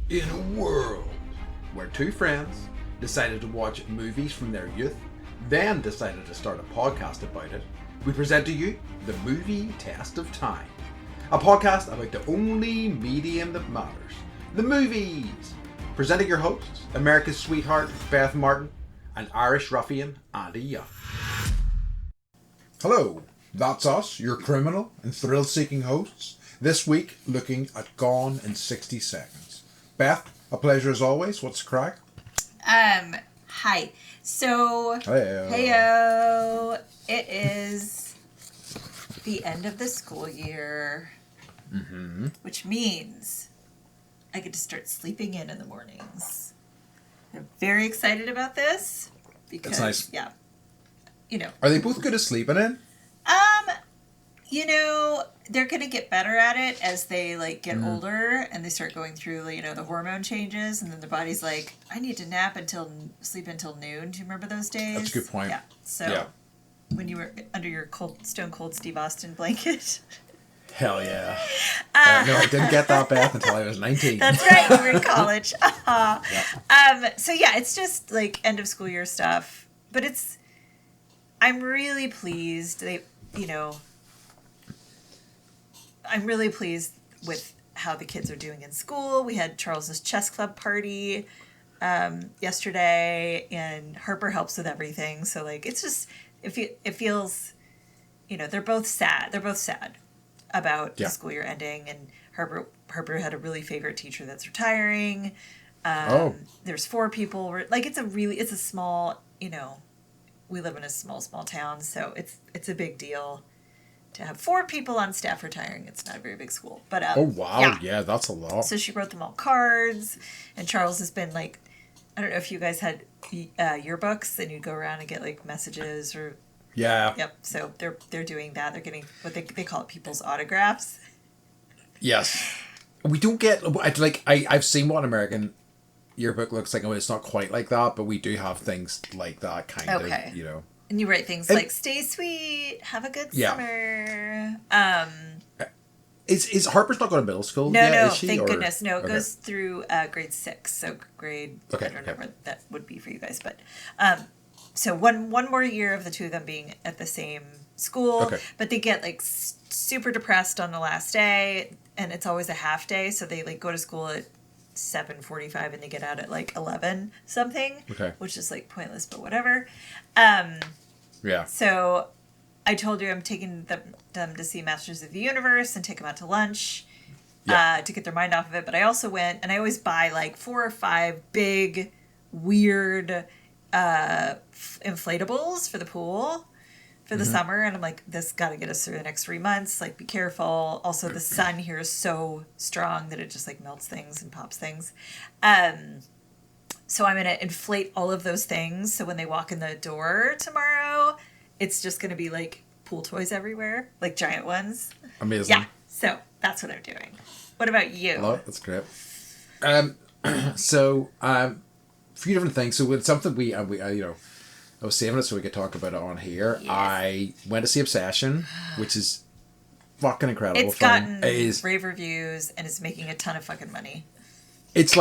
In a world where two friends decided to watch movies from their youth, then decided to start a podcast about it, we present to you the Movie Test of Time. A podcast about the only medium that matters, the movies. Presenting your hosts, America's sweetheart, Beth Martin, and Irish ruffian, Andy Young. Hello, that's us, your criminal and thrill-seeking hosts, this week looking at Gone in 60 Seconds. Beth, a pleasure as always. What's the crack? Hi. So, heyo. It is the end of the school year, which means I get to start sleeping in the mornings. I'm very excited about this because, That's nice. Yeah, you know. Are they both good at sleeping in? They're going to get better at it as they, get older and they start going through, the hormone changes, and then the body's like, I need to sleep until noon. Do you remember those days? That's a good point. Yeah. So, when you were under your stone cold Steve Austin blanket. Hell yeah. No, I didn't get that, Beth, until I was 19. That's right, you were in college. It's just, end of school year stuff. But I'm really pleased. I'm really pleased with how the kids are doing in school. We had Charles's chess club party yesterday, and Harper helps with everything. So it's just it feels, they're both sad. They're both sad about the school year ending, and Harper had a really favorite teacher that's retiring. There's 4 people. It's a small. We live in a small town, so it's a big deal. To have 4 people on staff retiring. It's not a very big school. But oh, wow. Yeah, that's a lot. So she wrote them all cards. And Charles has been I don't know if you guys had yearbooks and you'd go around and get messages or. Yeah. Yep. So they're doing that. They're getting what they call it people's autographs. Yes. We don't get, I've seen what an American yearbook looks like. It's not quite like that, but we do have things like that kind of, And you write things like, stay sweet, have a good summer. Is Harper's not going to middle school no, yet, no, is she? thank goodness. No, it goes through grade 6. So I don't know what that would be for you guys. But so one more year of the two of them being at the same school. Okay. But they get super depressed on the last day. And it's always a half day. So they go to school at 7:45 and they get out at 11 something, which is pointless, but whatever. So I told you I'm taking them to see Masters of the Universe and take them out to lunch to get their mind off of it. But I also went, and I always buy 4 or 5 big, weird inflatables for the pool for the summer, and I'm like, this got to get us through the next 3 months. Be careful. Also, the sun here is so strong that it just melts things and pops things. So I'm going to inflate all of those things. So when they walk in the door tomorrow, it's just going to be pool toys everywhere, giant ones. Amazing. Yeah. So that's what I'm doing. What about you? Hello, that's great. So a few different things. So with something I was saving it so we could talk about it on here. Yes. I went to see Obsession, which is fucking incredible. It's gotten rave reviews and it's making a ton of fucking money. It's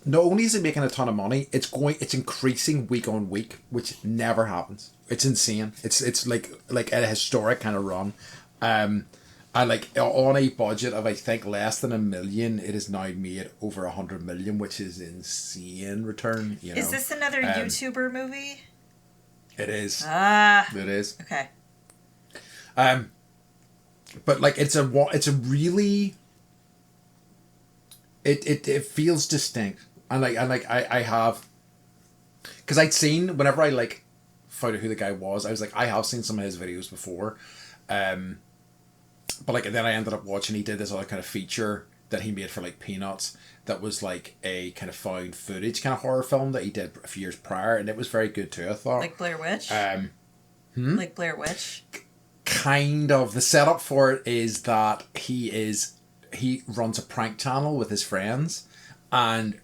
not only is it making a ton of money, it's increasing week on week, which never happens. It's insane. It's like a historic kind of run. And on a budget of I think less than $1 million, it has now made over 100 million, which is insane return. Is this another YouTuber movie? It is. It is. Okay. But it's a really. It feels distinct, and I have, because I'd seen whenever I found out who the guy was, I was I have seen some of his videos before, but then I ended up watching. He did this other kind of feature that he made for Peanuts that was a kind of found footage kind of horror film that he did a few years prior, and it was very good too, I thought. Like Blair Witch? Like Blair Witch? Kind of. The setup for it is that he runs a prank channel with his friends, and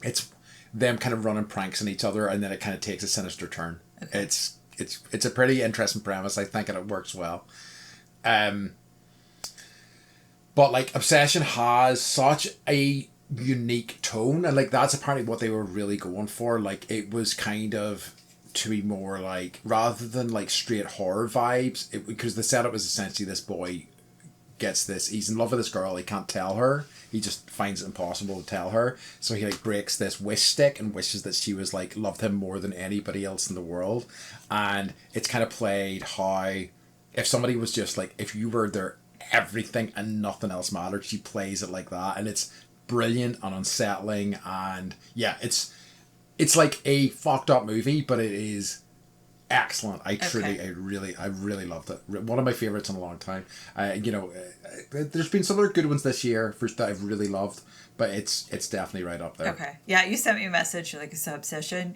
it's them kind of running pranks on each other, and then it kind of takes a sinister turn. Okay. It's a pretty interesting premise, I think, and it works well. But Obsession has such a unique tone, and like that's apparently what they were really going for. Like it was kind of to be more like, rather than like straight horror vibes, because the setup is essentially this boy gets this, he's in love with this girl, he can't tell her, he just finds it impossible to tell her, so he like breaks this wish stick and wishes that she was like loved him more than anybody else in the world. And it's kind of played how if somebody was just like, if you were their everything and nothing else mattered, she plays it like that, and it's brilliant and unsettling. And yeah, it's like a fucked up movie, but it is excellent. I really loved it. One of my favorites in a long time. There's been some other good ones this year that I've really loved, but it's definitely right up there. Okay. Yeah, you sent me a message, you're like, it's an obsession.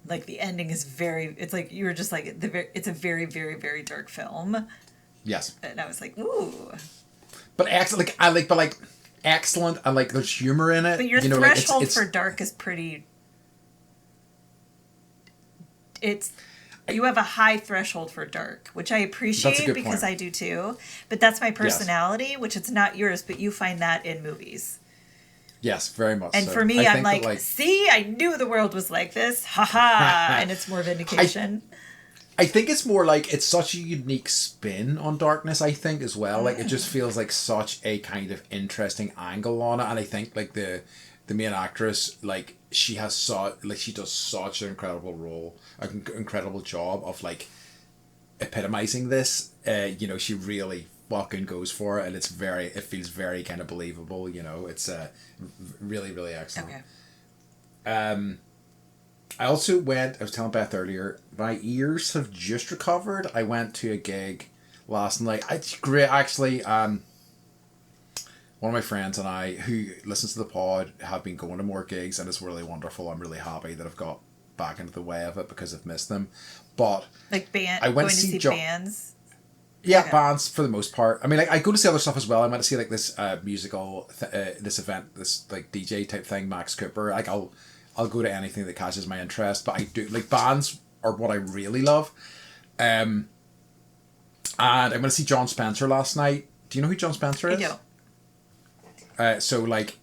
Like the ending is it's like you were just like it's a very, very, very dark film. Yes. And I was like, ooh. But excellent. Excellent, and like there's humor in it. But your threshold for dark is pretty. You have a high threshold for dark, which I appreciate because point. I do too. But that's my personality, yes. Which it's not yours, but you find that in movies. Yes, very much. And for me, I'm like, see, I knew the world was like this, haha, and it's more vindication. I think it's more like it's such a unique spin on darkness, I think, as well. Like it just feels like such a kind of interesting angle on it, and I think like the main actress, like she does such an incredible job of like epitomizing this. She really fucking goes for it, and it feels very kind of believable. It's really, really excellent. Okay. I also I was telling Beth earlier, my ears have just recovered. I went to a gig last night. It's great, actually. One of my friends and I, who listens to the pod, have been going to more gigs, and it's really wonderful. I'm really happy that I've got back into the way of it because I've missed them. But like I went to see bands? Yeah, okay. Bands for the most part. I mean, like I go to see other stuff as well. I went to see like this musical, this event, this like DJ type thing, Max Cooper. Like I'll go to anything that catches my interest, but I do like bands are what I really love. And I went to see John Spencer last night. Do you know who John Spencer is? I don't. So like,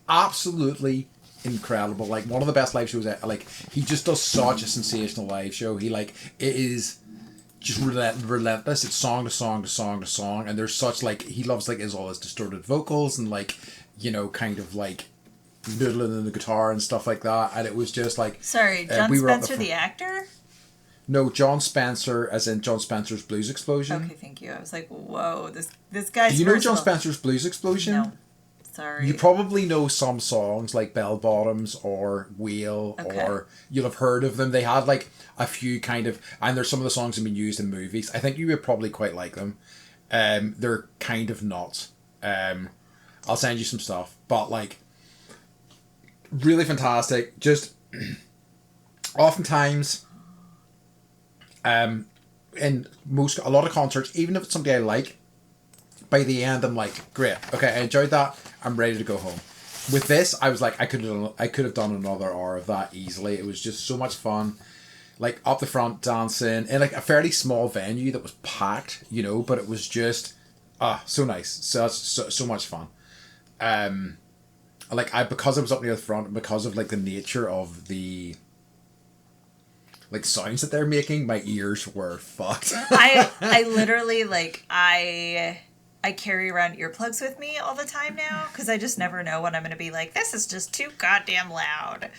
absolutely incredible. Like one of the best live shows. Like he just does such a sensational live show. He like it is just relentless. It's song to song to song to song, and there's such like he loves like all his distorted vocals and like kind of like noodling in the guitar and stuff like that, and it was just like sorry, John Spencer the actor? No, John Spencer as in John Spencer's Blues Explosion. Okay, thank you. I was like, whoa, this guy's. Do you know John Spencer's Blues Explosion? No, sorry. You probably know some songs like Bell Bottoms or Wheel, or you'll have heard of them. They had like a few kind of, and there's some of the songs have been used in movies. I think you would probably quite like them. They're kind of nuts. I'll send you some stuff, but like. Really fantastic. Just oftentimes, in a lot of concerts, even if it's something I like, by the end I'm like, great, okay, I enjoyed that. I'm ready to go home. With this, I was like, I could have done another hour of that easily. It was just so much fun. Like up the front dancing in like a fairly small venue that was packed, but it was just so nice. So much fun. Because I was up near the front, because of like the nature of the like sounds that they're making, my ears were fucked. I literally like I carry around earplugs with me all the time now because I just never know when I'm gonna be like, this is just too goddamn loud.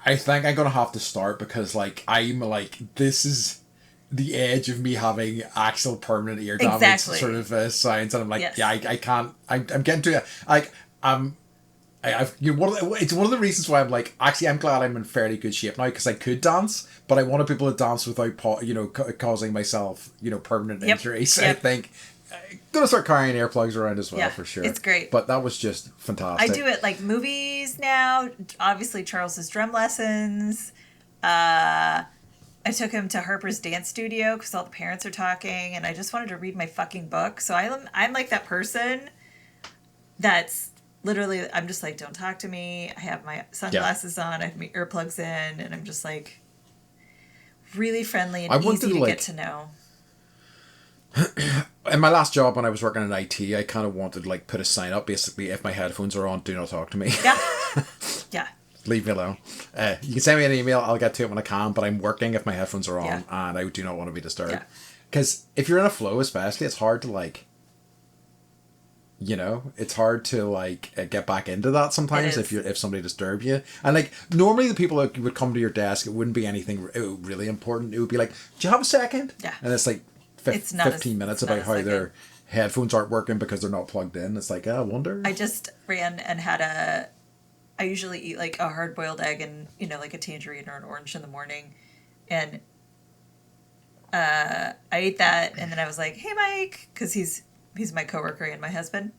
I think I'm gonna have to start because like I'm like this is the edge of me having actual permanent ear damage sort of sounds, and I'm like, yes. Yeah, I can't. I'm getting to it. Like it's one of the reasons why I'm like, actually, I'm glad I'm in fairly good shape now because I could dance, but I wanted people to dance without, causing myself, permanent injuries. Yep. I think I'm gonna start carrying earplugs around as well for sure. It's great. But that was just fantastic. I do it like movies now. Obviously, Charles's drum lessons. I took him to Harper's dance studio because all the parents are talking, and I just wanted to read my fucking book. So I'm like that person that's. Literally, I'm just like, don't talk to me. I have my sunglasses on. I have my earplugs in. And I'm just like really friendly and easy to get to know. in my last job when I was working in IT, I kind of wanted to like put a sign up, basically, if my headphones are on, do not talk to me. Yeah. Yeah. Leave me alone. You can send me an email, I'll get to it when I can, but I'm working if my headphones are on, Yeah. and I do not want to be disturbed. Yeah. Because if you're in a flow, especially, it's hard to like, you know, it's hard to like get back into that sometimes if somebody disturbs you. And like normally the people that would come to your desk, it wouldn't be anything really important. It would be like, do you have a second? Yeah. And it's like 15 minutes about how their headphones aren't working because they're not plugged in. It's like, I wonder. I just ran and had I usually eat like a hard-boiled egg and, you know, like a tangerine or an orange in the morning. And I ate that, and then I was like, hey, Mike, because he's my coworker and my husband.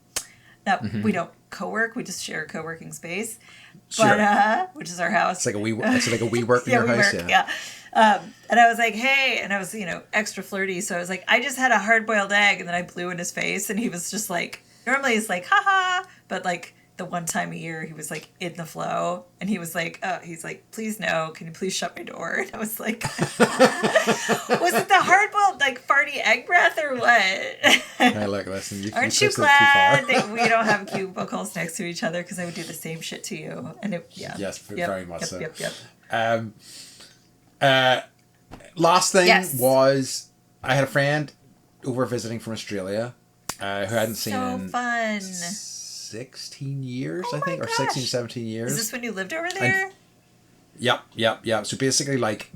Now, we don't co-work, we just share a co-working space. Sure. But, which is our house. It's like a wee work in Yeah, your house. yeah. And I was like, hey, and I was, you know, extra flirty. So I was like, I just had a hard-boiled egg, and then I blew in his face, and he was just like, normally he's like, haha, but like the one time a year he was like in the flow, and he was like, he's like, please no, can you please shut my door? And I was like, was it the hard-boiled like farty egg breath or what? Hey, look, listen, Aren't you glad that we don't have cubicles next to each other, because I would do the same shit to you? And yes, very much so. Yep. Last thing was I had a friend over visiting from Australia who I hadn't seen in fun. 16 years, Oh I think, or 16, 17 years. Is this when you lived over there? Yep. So basically, like,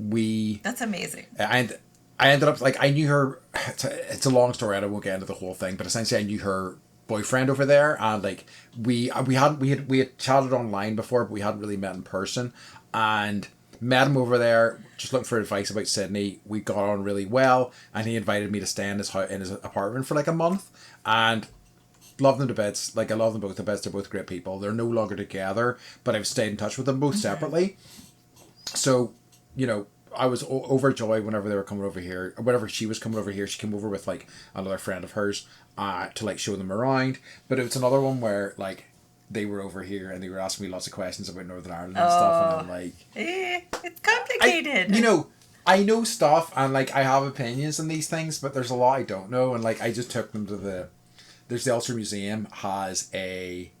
That's amazing. And I ended up, like, I knew her, it's a long story, and I won't get into the whole thing, but essentially I knew her boyfriend over there, and, like, we had chatted online before, but we hadn't really met in person, and met him over there, just looking for advice about Sydney. We got on really well, and he invited me to stay in his apartment for, like, a month, and love them to bits. Like, I love them both to bits. They're both great people. They're no longer together, but I've stayed in touch with them both separately. So, you know, I was overjoyed whenever they were coming over here, or whenever she was coming over here. She came over with like another friend of hers to like show them around. But it was another one where like they were over here and they were asking me lots of questions about Northern Ireland and stuff, and I'm like, it's complicated. I know stuff, and like I have opinions on these things, but there's a lot I don't know, and like I just took them to there's the Ulster Museum has a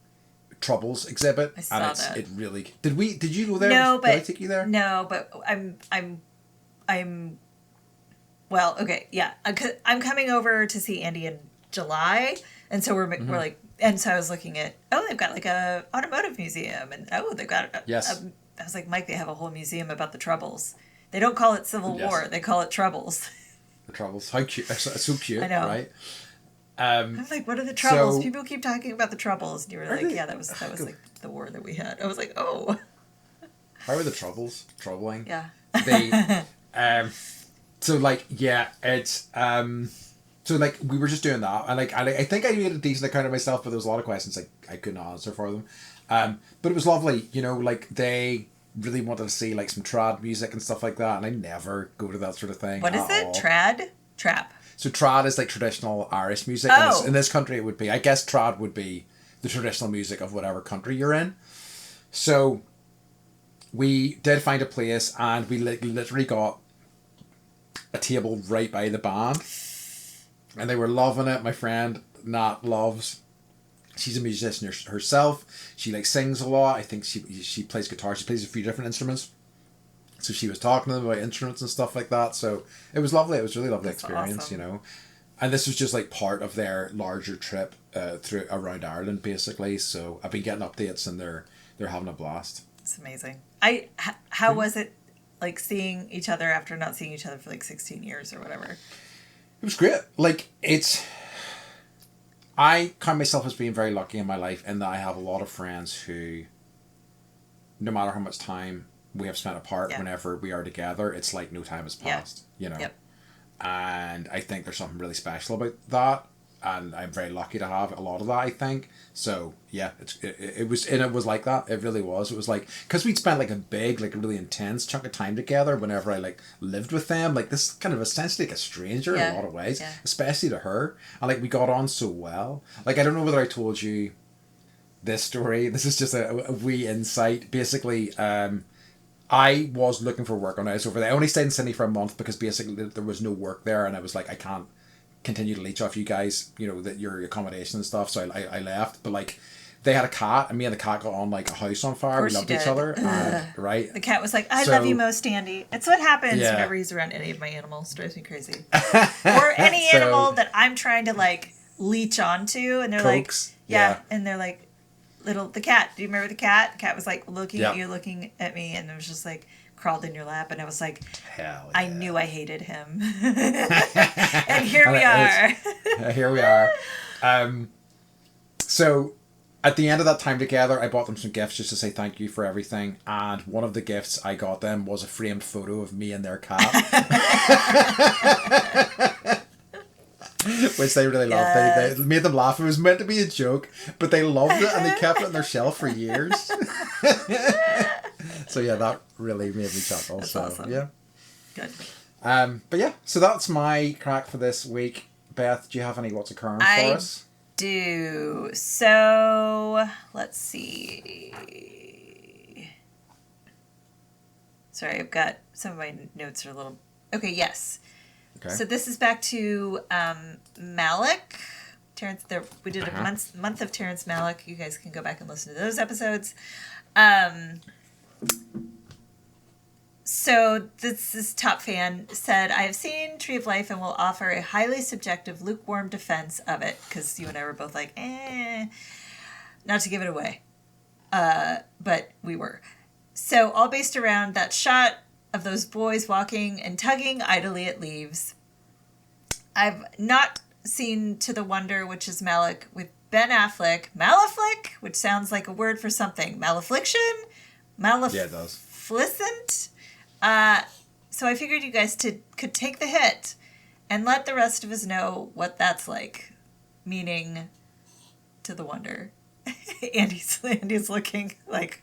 Troubles exhibit, and it really did you go there? No, but did I take you there? No, but I'm well, okay, yeah. I'm coming over to see Andy in July, and so we're like, and so I was looking at, they've got like a automotive museum, and they've got yes. I was like, Mike, they have a whole museum about the Troubles. They don't call it Civil War, they call it Troubles. The Troubles, how cute! It's so cute, I know, right? I'm like, what are the Troubles? People keep talking about the Troubles, and you were like, yeah, that was like the war that we had. I was like, oh. How are the Troubles troubling? Yeah. They, so like, yeah, it's so like we were just doing that, and like I think I made a decent account of myself, but there was a lot of questions like I couldn't answer for them. But it was lovely, you know, like they really wanted to see like some trad music and stuff like that, and I never go to that sort of thing. What is it? Trad? Trap. So trad is like traditional Irish music. Oh. In this country it would be, I guess trad would be the traditional music of whatever country you're in. So we did find a place, and we literally got a table right by the band, and they were loving it. My friend Nat she's a musician herself. She like sings a lot. I think she plays guitar. She plays a few different instruments. So she was talking to them about instruments and stuff like that. So it was lovely. It was a really lovely experience, awesome. You know. And this was just like part of their larger trip through around Ireland, basically. So I've been getting updates, and they're having a blast. It's amazing. How was it like seeing each other after not seeing each other for like 16 years or whatever? It was great. Like I count myself as being very lucky in my life in that I have a lot of friends who, no matter how much time we have spent apart, whenever we are together, it's like no time has passed, you know. Yep. And I think there's something really special about that, and I'm very lucky to have a lot of that, I think. So yeah, it was like that. It really was. It was like, because we'd spent like a big, like a really intense chunk of time together whenever I like lived with them, like this kind of essentially like a stranger in a lot of ways, especially to her, and like we got on so well. Like I don't know whether I told you this story. This is just a wee insight. Basically, I was looking for work when I was over there. I only stayed in Sydney for a month because basically there was no work there, and I was like, I can't continue to leech off you guys, you know, that your accommodation and stuff. So I left, but like they had a cat, and me and the cat got on like a house on fire. We loved each other, and, right? The cat was like, "I love you most, Andy." It's what happens whenever he's around any of my animals. Drives me crazy. Or any animal that I'm trying to like leech onto, and they're Coax. like, and they're like, the cat. Do you remember the cat? The cat was like looking at you, looking at me, and it was just like crawled in your lap, and I was like, hell yeah. I knew I hated him. And here we are. Here we are. So at the end of that time together, I bought them some gifts just to say thank you for everything. And one of the gifts I got them was a framed photo of me and their cat. Which they really loved. They made them laugh. It was meant to be a joke, but they loved it, and they kept it on their shelf for years. So yeah, that really made me chuckle. That's so awesome. Yeah. Good. But yeah, so that's my crack for this week. Beth, do you have any what's occurring for us? Do. So let's see. Sorry, I've got some of my notes are a little. Okay, yes. Okay. So this is back to Malick. Terrence, we did a month of Terrence Malick. You guys can go back and listen to those episodes. So this top fan said, "I have seen Tree of Life and will offer a highly subjective, lukewarm defense of it," because you and I were both like, not to give it away, but we were. So all based around that shot of those boys walking and tugging idly at leaves. I've not seen To the Wonder, which is Malick with Ben Affleck. Malaflick, which sounds like a word for something. Malafliction? Yeah, it does. Flicent? So I figured you guys could take the hit and let the rest of us know what that's like. Meaning To the Wonder. Andy's looking like...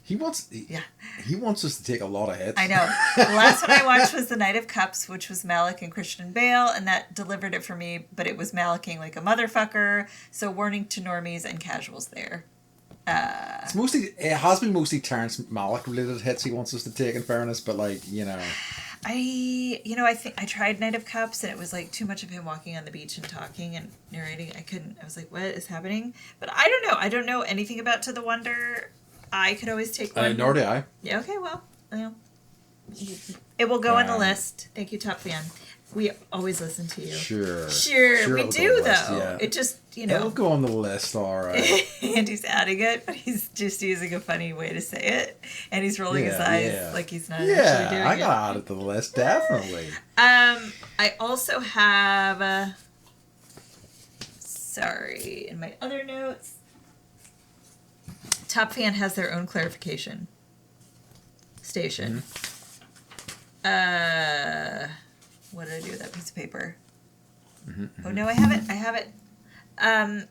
He wants us to take a lot of hits. I know. The last one I watched was The Knight of Cups, which was Malick and Christian Bale, and that delivered it for me, but it was Malicking like a motherfucker, so warning to normies and casuals there. It has been mostly Terrence Malick related hits he wants us to take, in fairness, but like, you know. I think I tried Knight of Cups, and it was like too much of him walking on the beach and talking and narrating. I was like, what is happening? But I don't know. I don't know anything about To the Wonder. I could always take one. Nor do I. Yeah, okay, well, it will go on the list. Thank you, Top Fan. We always listen to you. Sure, we do, though. Yeah. It just, It'll go on the list, all right. Andy's adding it, but he's just using a funny way to say it. And he's rolling his eyes like he's not actually doing it. I got to add it to the list, definitely. I also have... sorry, in my other notes... Top Fan has their own clarification station. Mm-hmm. What did I do with that piece of paper? Oh, no, I have it.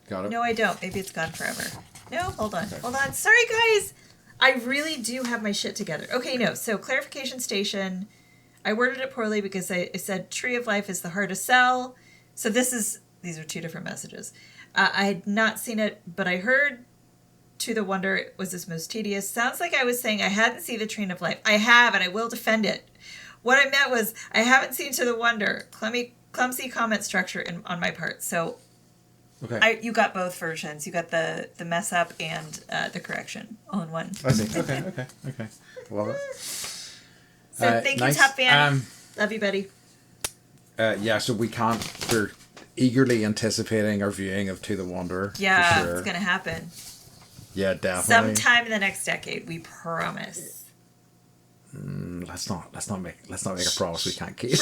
Got it? No, I don't. Maybe it's gone forever. No, hold on. Sorry, guys. I really do have my shit together. Okay, no. So, clarification station. I worded it poorly because I said Tree of Life is the hardest sell. So, these are two different messages. I had not seen it, but I heard To the Wonder was his most tedious. Sounds like I was saying I hadn't seen the Tree of Life. I have, and I will defend it. What I meant was I haven't seen To the Wonder. Clumsy comment structure on my part. So you got both versions. You got the mess up and the correction all in one. I see. Okay. Love it. So thank you, Top Fan. Love you, buddy. So we're eagerly anticipating our viewing of To the Wonder. Yeah, for sure. It's going to happen. Yeah, definitely. Sometime in the next decade, we promise. Let's not make a promise we can't keep.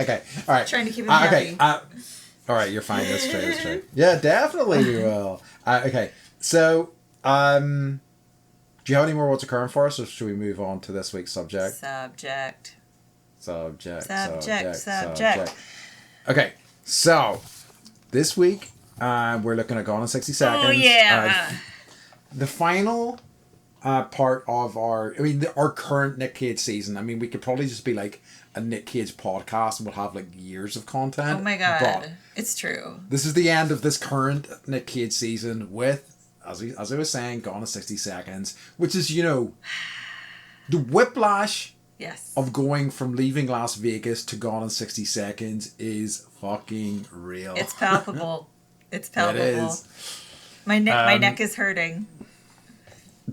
Okay, all right. Trying to keep him happy. Okay, all right. You're fine. That's true. Yeah, definitely we will. Okay, so do you have any more what's occurring for us, or should we move on to this week's subject? Subject. Okay, so this week. We're looking at Gone in 60 Seconds. Oh, yeah. The final part of our current Nic Cage season. I mean, we could probably just be like a Nic Cage podcast and we'll have like years of content. Oh my God. But it's true. This is the end of this current Nic Cage season with, as I was saying, Gone in 60 Seconds, which is, the whiplash Yes. of going from leaving Las Vegas to Gone in 60 Seconds is fucking real. It's palpable. It's It palpable. is. My neck is hurting.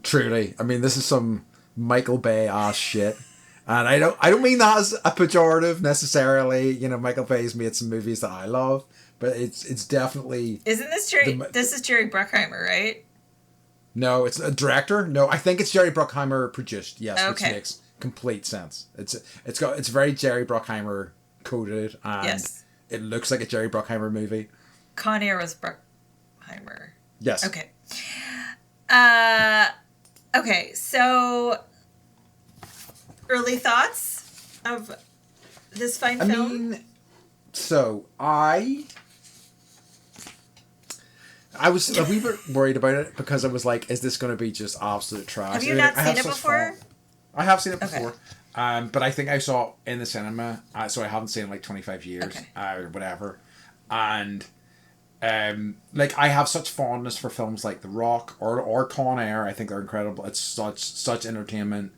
Truly. I mean, this is some Michael Bay ass shit. And I don't mean that as a pejorative necessarily. You know, Michael Bay's made some movies that I love, but it's definitely... Isn't this Jerry... This is Jerry Bruckheimer, right? No, it's a director. No, I think it's Jerry Bruckheimer produced. Yes, okay. Which makes complete sense. It's very Jerry Bruckheimer coded, and yes. It looks like a Jerry Bruckheimer movie. Con Air was Bruckheimer. Yes. Okay. Okay, so early thoughts of this fine film? I mean, so I was a wee bit worried about it because I was like, is this going to be just absolute trash? Have you not seen it before? I have seen it before. Okay. But I think I saw it in the cinema, so I haven't seen it in like 25 years or whatever. And like I have such fondness for films like The Rock or Con Air. I think they're incredible. It's such entertainment,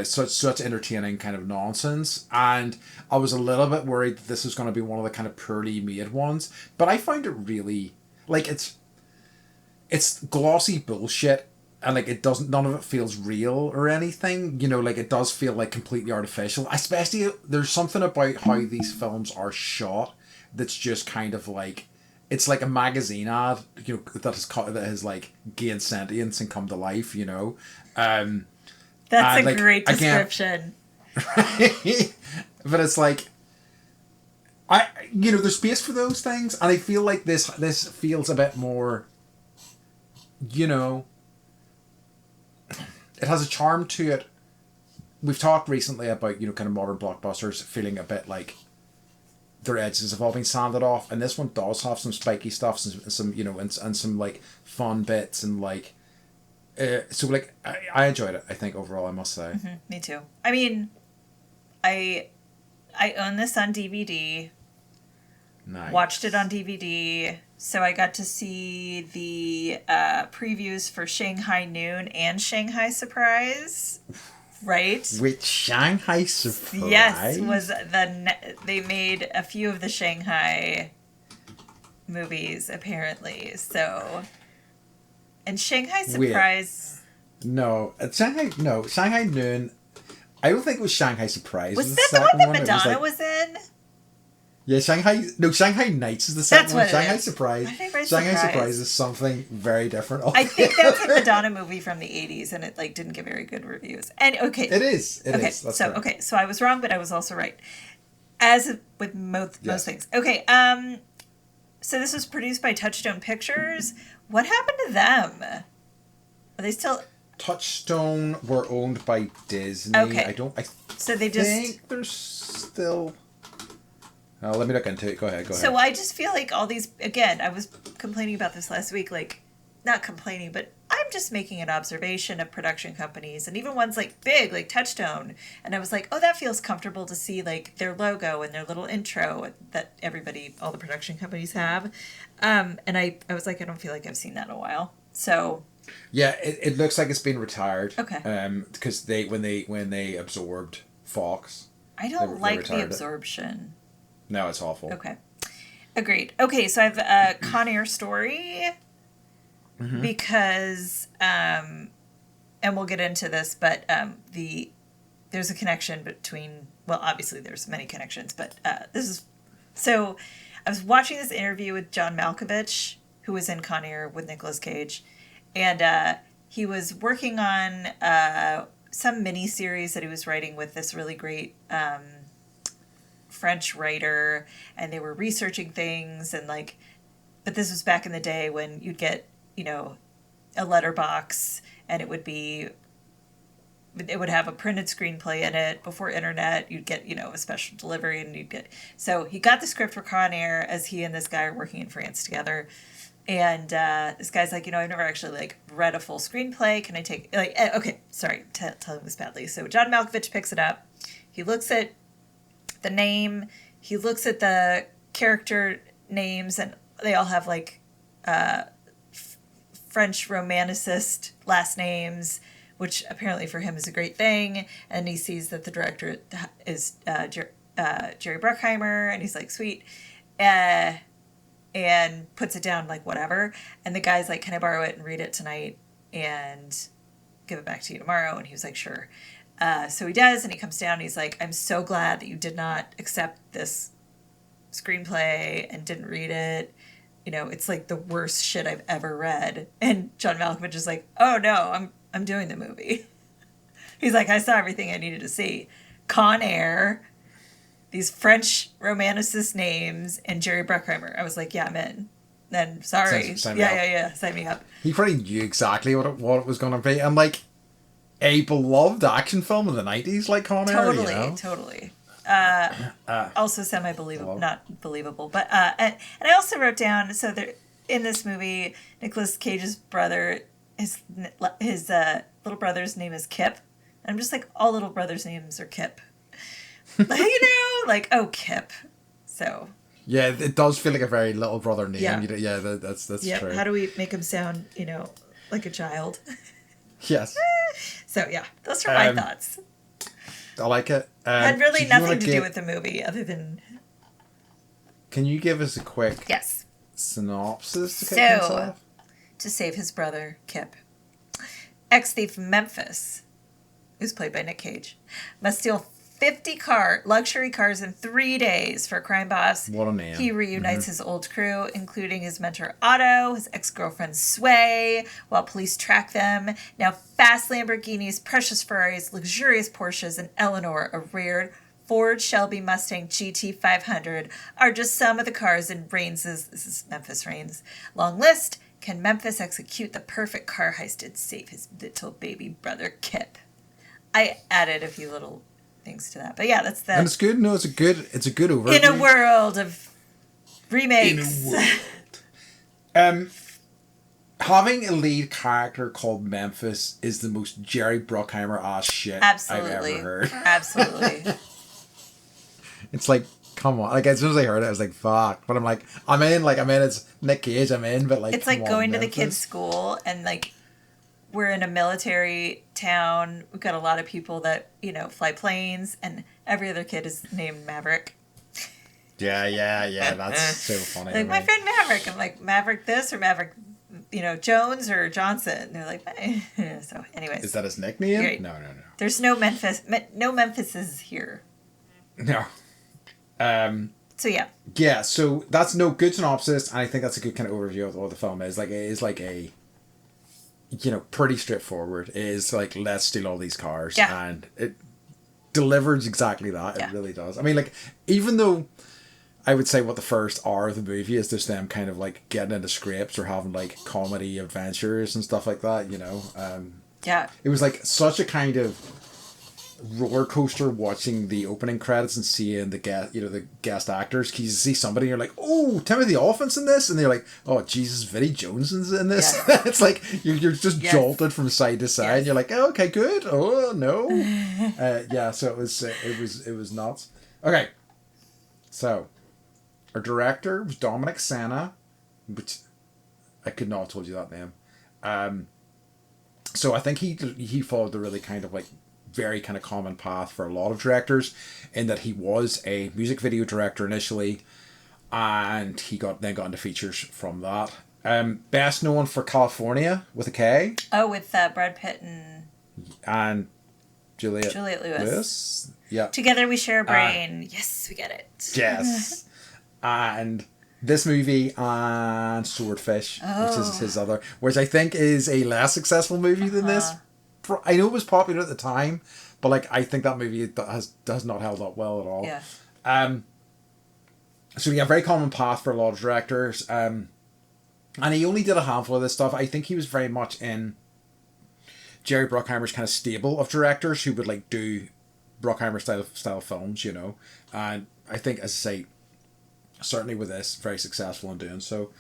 such entertaining kind of nonsense. And I was a little bit worried that this was going to be one of the kind of poorly made ones. But I found it really, like, it's glossy bullshit. And like none of it feels real or anything, you know, like it does feel like completely artificial. Especially there's something about how these films are shot that's just kind of like, it's like a magazine ad, you know, that has like gained sentience and come to life, you know. That's a like, great description. Again, but it's like, there's space for those things, and I feel like this feels a bit more, you know. It has a charm to it. We've talked recently about, you know, kind of modern blockbusters feeling a bit like their edges have all been sanded off, and this one does have some spiky stuff, some you know, and some like fun bits, and like, so like I enjoyed it. I think overall, I must say. Mm-hmm, me too. I mean, I own this on DVD. Nice. Watched it on DVD. So I got to see the previews for Shanghai Noon and Shanghai Surprise, right? Which Shanghai Surprise? Yes, they made a few of the Shanghai movies apparently. So, and Shanghai Surprise. Wait, Shanghai Noon. I don't think it was Shanghai Surprise. Was that the one that Madonna was in? Yeah, Shanghai Nights is the second one. Shanghai Surprise. Shanghai Surprise is something very different. I think that's a Madonna movie from the 80s, and it like didn't get very good reviews. And okay, it is. That's so correct. Okay, so I was wrong, but I was also right, as with most things. Okay, so this was produced by Touchstone Pictures. What happened to them? Are they still? Touchstone were owned by Disney. Okay, so they just think they're still. Let me look into it. Go ahead. So I just feel like all these, again, I was complaining about this last week, like, not complaining, but I'm just making an observation of production companies, and even ones like big, like Touchstone, and I was like, oh, that feels comfortable to see, like, their logo and their little intro that all the production companies have, and I was like, I don't feel like I've seen that in a while, so... Yeah, it looks like it's been retired. Okay. Because when they absorbed Fox... I don't like the absorption. No, it's awful. Okay. Agreed. Okay, so I have a Con Air story because, and we'll get into this, but there's a connection between, well, obviously there's many connections, but so I was watching this interview with John Malkovich, who was in Con Air with Nicolas Cage, and he was working on some mini-series that he was writing with this really great... French writer, and they were researching things, and like, but this was back in the day when you'd get, you know, a letterbox, and it would have a printed screenplay in it. Before internet, you'd get, you know, a special delivery, and so he got the script for Con Air as he and this guy are working in France together, and this guy's like, you know, I've never actually like read a full screenplay. Can I take okay, sorry, telling this badly. So John Malkovich picks it up. He looks at the name, he looks at the character names, and they all have like French romanicist last names which apparently for him is a great thing. And he sees that the director is Jerry Bruckheimer, and he's like, sweet. And puts it down, like, whatever. And the guy's like, can I borrow it and read it tonight and give it back to you tomorrow? And he was like, sure. So he does, and he comes down, and he's like, I'm so glad that you did not accept this screenplay and didn't read it. You know, it's like the worst shit I've ever read. And John Malkovich is like, oh no, I'm doing the movie. He's like, I saw everything I needed to see. Con Air, these French romanticist names, and Jerry Bruckheimer. I was like, yeah, I'm in. Then sorry. Sign me up. He pretty knew exactly what it was going to be. And like a beloved action film in the 90s, like Con Air. Totally. Also semi-believable, not believable. But and I also wrote down, so there, in this movie, Nicolas Cage's brother, his little brother's name is Kip. And I'm just like, all little brothers' names are Kip. Like, oh, Kip. So. Yeah, it does feel like a very little brother name. Yeah, that's true. How do we make him sound, like a child? Yes. So, yeah, those are my thoughts. I like it. Had really nothing to do with the movie other than... Can you give us a quick synopsis to kick things off? To save his brother, Kip, ex-thief Memphis, who's played by Nic Cage, must steal 50 luxury cars in 3 days for a crime boss. What a name. He reunites his old crew, including his mentor Otto, his ex-girlfriend Sway, while police track them. Now fast Lamborghinis, precious Ferraris, luxurious Porsches, and Eleanor, a rare Ford Shelby Mustang GT 500, are just some of the cars in this is Memphis Reigns' long list. Can Memphis execute the perfect car heist and save his little baby brother Kip? I added a few little things to that, but yeah, that's and it's good. No, it's a good overview. In a world of remakes. Having a lead character called Memphis is the most Jerry Bruckheimer ass shit I've ever heard. Absolutely. It's like, come on. Like, as soon as I heard it, I was like, fuck. But I'm in. It's Nic Cage, I'm in, but like, it's like going to the kids' school, and like, we're in a military town. We've got a lot of people that, fly planes, and every other kid is named Maverick. Yeah. That's so funny. Like, my friend Maverick. I'm like, Maverick this or Maverick, Jones or Johnson. And they're like, eh. So anyways. Is that his nickname? No. There's no Memphis. No Memphises here. No. So yeah. Yeah, so that's no good synopsis, and I think that's a good kind of overview of what the film is. Like, it is like a, pretty straightforward. It is like, let's steal all these cars. Yeah. And it delivers exactly that. Yeah. It really does. I mean, like, even though I would say what the first hour of the movie is just them kind of like getting into scrapes or having like comedy adventures and stuff like that, Yeah. It was like such a kind of roller coaster watching the opening credits and seeing the guest actors, because you see somebody and you're like, oh, Timothy Olyphant's in this, and they're like, oh Jesus, Vinnie Jones is in this. Yes. It's like you're just jolted from side to side. And you're like, oh, okay, good. Oh no. So it was nuts. Okay, so our director was Dominic Sena, which I could not have told you that name. So I think he followed the really kind of like very kind of common path for a lot of directors, in that he was a music video director initially, and he then got into features from that. Best known for California with a K. Oh, with Brad Pitt and Juliette Lewis. Yeah. Together we share a brain. Yes, we get it. Yes. And this movie and Swordfish, which is his other, which I think is a less successful movie than this. I know it was popular at the time, but like, I think that movie does not held up well at all. Yeah. So yeah, very common path for a lot of directors. And he only did a handful of this stuff. I think he was very much in Jerry Bruckheimer's kind of stable of directors who would like do Bruckheimer style films, And I think, as I say, certainly with this, very successful in doing so.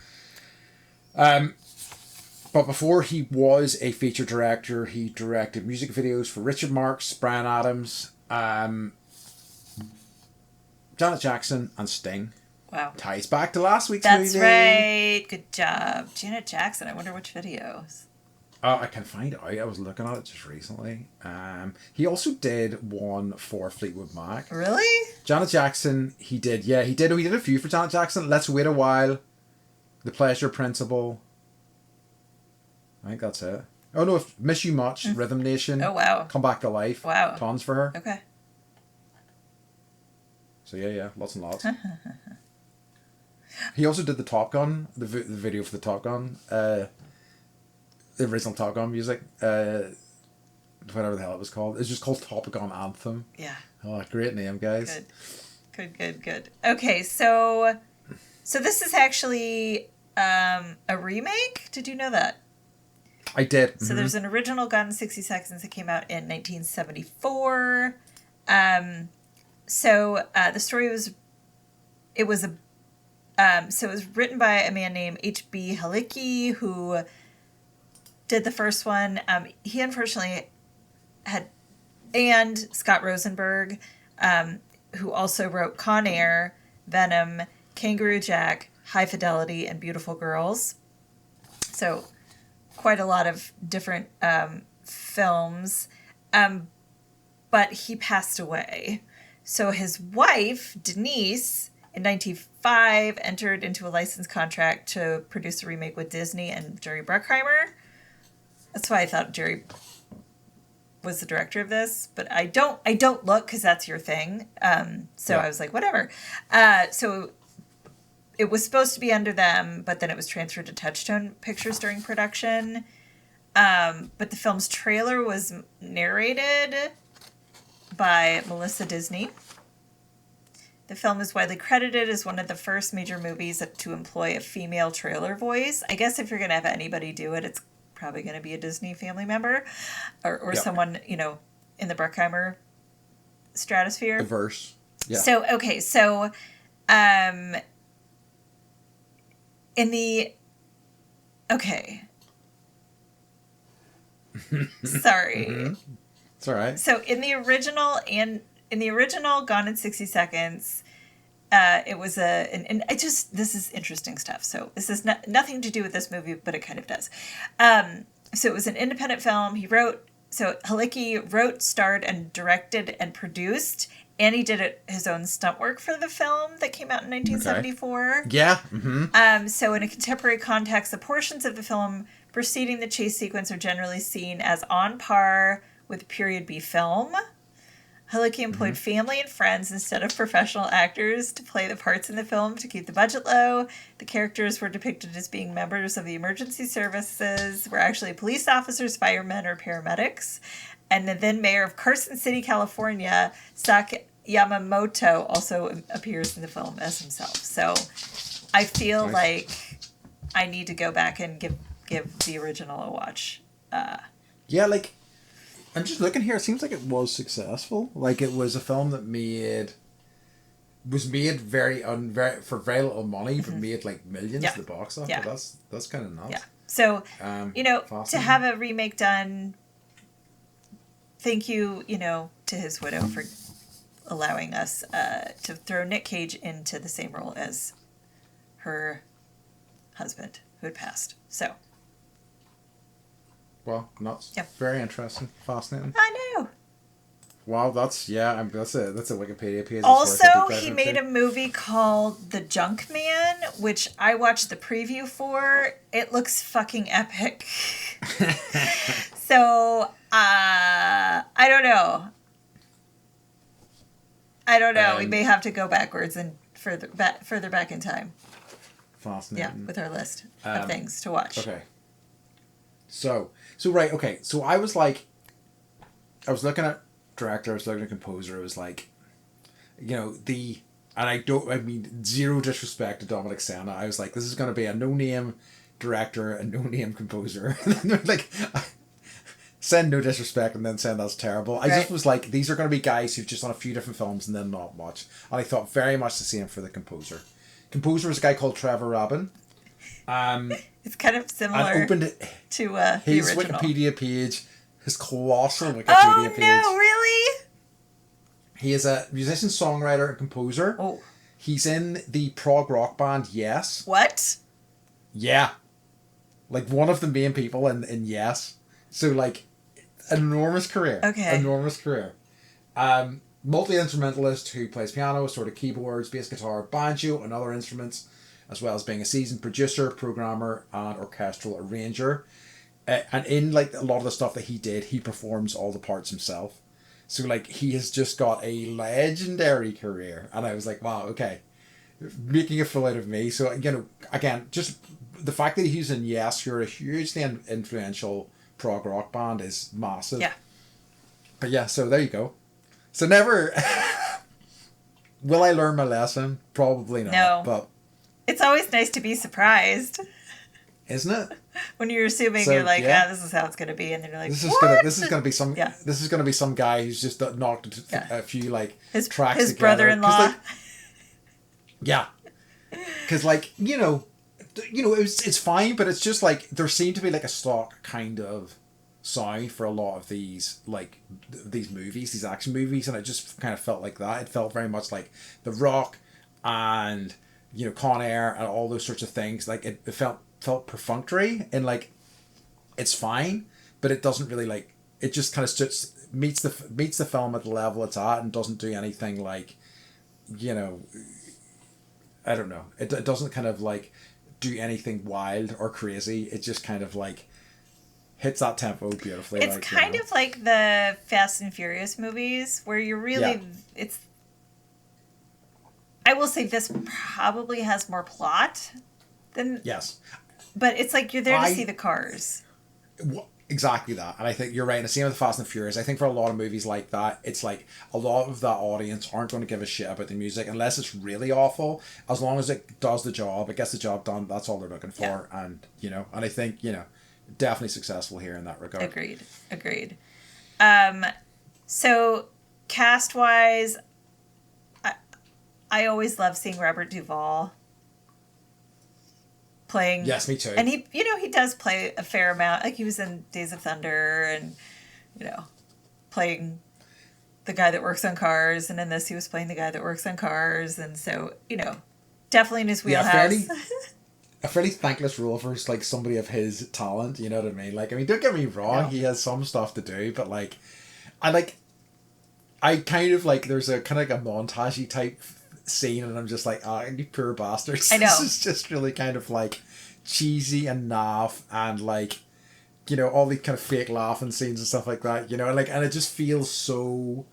But before he was a feature director, he directed music videos for Richard Marx, Bryan Adams, Janet Jackson, and Sting. Wow. Ties back to last week's movie. That's right. Good job. Janet Jackson. I wonder which videos. I can find it out. I was looking at it just recently. He also did one for Fleetwood Mac. Really? Janet Jackson, he did. Yeah, he did a few for Janet Jackson. Let's Wait a While. The Pleasure Principle. I think that's it. Oh no, Miss You Much, Rhythm Nation. Oh wow. Come Back to Life. Wow. Tons for her. Okay. So yeah, lots and lots. He also did the Top Gun, the video for the Top Gun, the original Top Gun music, whatever the hell it was called. It's just called Top Gun Anthem. Yeah. Oh, great name, guys. Good. Okay, so this is actually a remake. Did you know that? I did. So there's an original Gone in 60 Seconds that came out in 1974. The story was written by a man named H.B. Halicki, who did the first one. He unfortunately and Scott Rosenberg, who also wrote Con Air, Venom, Kangaroo Jack, High Fidelity, and Beautiful Girls. So quite a lot of different films. But he passed away. So his wife, Denise, in 1995, entered into a license contract to produce a remake with Disney and Jerry Bruckheimer. That's why I thought Jerry was the director of this, but I don't look because that's your thing. I was like, whatever. So it was supposed to be under them, but then it was transferred to Touchstone Pictures during production. But the film's trailer was narrated by Melissa Disney. The film is widely credited as one of the first major movies to employ a female trailer voice. I guess if you're going to have anybody do it, it's probably going to be a Disney family member or someone, in the Bruckheimer stratosphere. The verse. Yeah. Sorry. Mm-hmm. It's all right. So in the original Gone in 60 Seconds, it was this is interesting stuff. So this is nothing to do with this movie, but it kind of does. So it was an independent film. Halicki wrote, starred, and directed and produced, and he did his own stunt work for the film that came out in 1974. Okay. Yeah. Mm-hmm. So in a contemporary context, the portions of the film preceding the chase sequence are generally seen as on par with period B film. Halicki employed family and friends instead of professional actors to play the parts in the film to keep the budget low. The characters were depicted as being members of the emergency services, were actually police officers, firemen, or paramedics. And the then mayor of Carson City, California, Saki Yamamoto, also appears in the film as himself. So I feel like I need to go back and give the original a watch. I'm just looking here. It seems like it was successful. Like it was a film that was made for very little money, but made like millions at the box office. Yeah. That's kind of nuts. Yeah. So to have a remake done. Thank you, to his widow for allowing us to throw Nic Cage into the same role as her husband who had passed. So. Well, nuts. Yep. Very interesting. Fascinating. I know. Wow, that's a Wikipedia page. Also, he made a movie called The Junk Man, which I watched the preview for. It looks fucking epic. So, I don't know. We may have to go backwards and further back in time. Fascinating. Yeah, with our list of things to watch. Okay. So right, okay. So I was looking at director, I was looking at composer, it was like, and I mean, zero disrespect to Dominic Sena. I was like, this is going to be a no-name director, a no-name composer. And then they're like, send no disrespect and then send that's terrible. I just was like, these are going to be guys who've just done a few different films and then not much. And I thought very much the same for the composer. Composer was a guy called Trevor Rabin. It's kind of similar to his the original. Wikipedia page, his colossal Wikipedia page. Oh no, really? He is a musician, songwriter, and composer. Oh. He's in the prog rock band Yes. What? Yeah. Like one of the main people in Yes. So like enormous career. Okay. Enormous career. Multi-instrumentalist who plays piano, sort of keyboards, bass guitar, banjo, and other instruments, as well as being a seasoned producer, programmer, and orchestral arranger. And in like a lot of the stuff that he did, he performs all the parts himself. So like he has just got a legendary career, and I was like, wow, okay, making a fool out of me. So again, just the fact that he's in Yes, you're a hugely influential prog rock band is massive. Yeah. But yeah, so there you go. So never will I learn my lesson? Probably not. No. But it's always nice to be surprised. Isn't it? When you're assuming, you're like, this is how it's going to be, and then you're like, this is going to be some guy who's just knocked a few like his tracks his together. brother-in-law. Like, yeah, because like it's fine, but it's just like there seemed to be like a stock kind of sound for a lot of these like these movies, these action movies, and it just kind of felt like that. It felt very much like The Rock and Con Air and all those sorts of things. Like it felt perfunctory, and like it's fine, but it doesn't really like it just kind of meets the film at the level it's at and doesn't do anything like I don't know. It doesn't kind of like do anything wild or crazy. It just kind of like hits that tempo beautifully. It's like, kind of like the Fast and Furious movies where you're really it's. I will say this probably has more plot than yes. But it's like you're there to see the cars. Exactly that. And I think you're right. And the same with Fast and Furious. I think for a lot of movies like that, it's like a lot of that audience aren't going to give a shit about the music unless it's really awful. As long as it does the job, it gets the job done, that's all they're looking for. Yeah. And, and I think, definitely successful here in that regard. Agreed. So cast-wise, I always love seeing Robert Duvall playing. Yes, me too. And he does play a fair amount. Like he was in Days of Thunder and, playing the guy that works on cars. And in this, he was playing the guy that works on cars. And so, definitely in his wheelhouse. Yeah, a fairly thankless role for like somebody of his talent. You know what I mean? Like, I mean, don't get me wrong. No. He has some stuff to do, but like, I kind of like, there's a kind of like a montage-y type scene, and I'm just like, you poor bastards. I know. This is just really kind of like cheesy and naff, and like, all these kind of fake laughing scenes and stuff like that, and it just feels so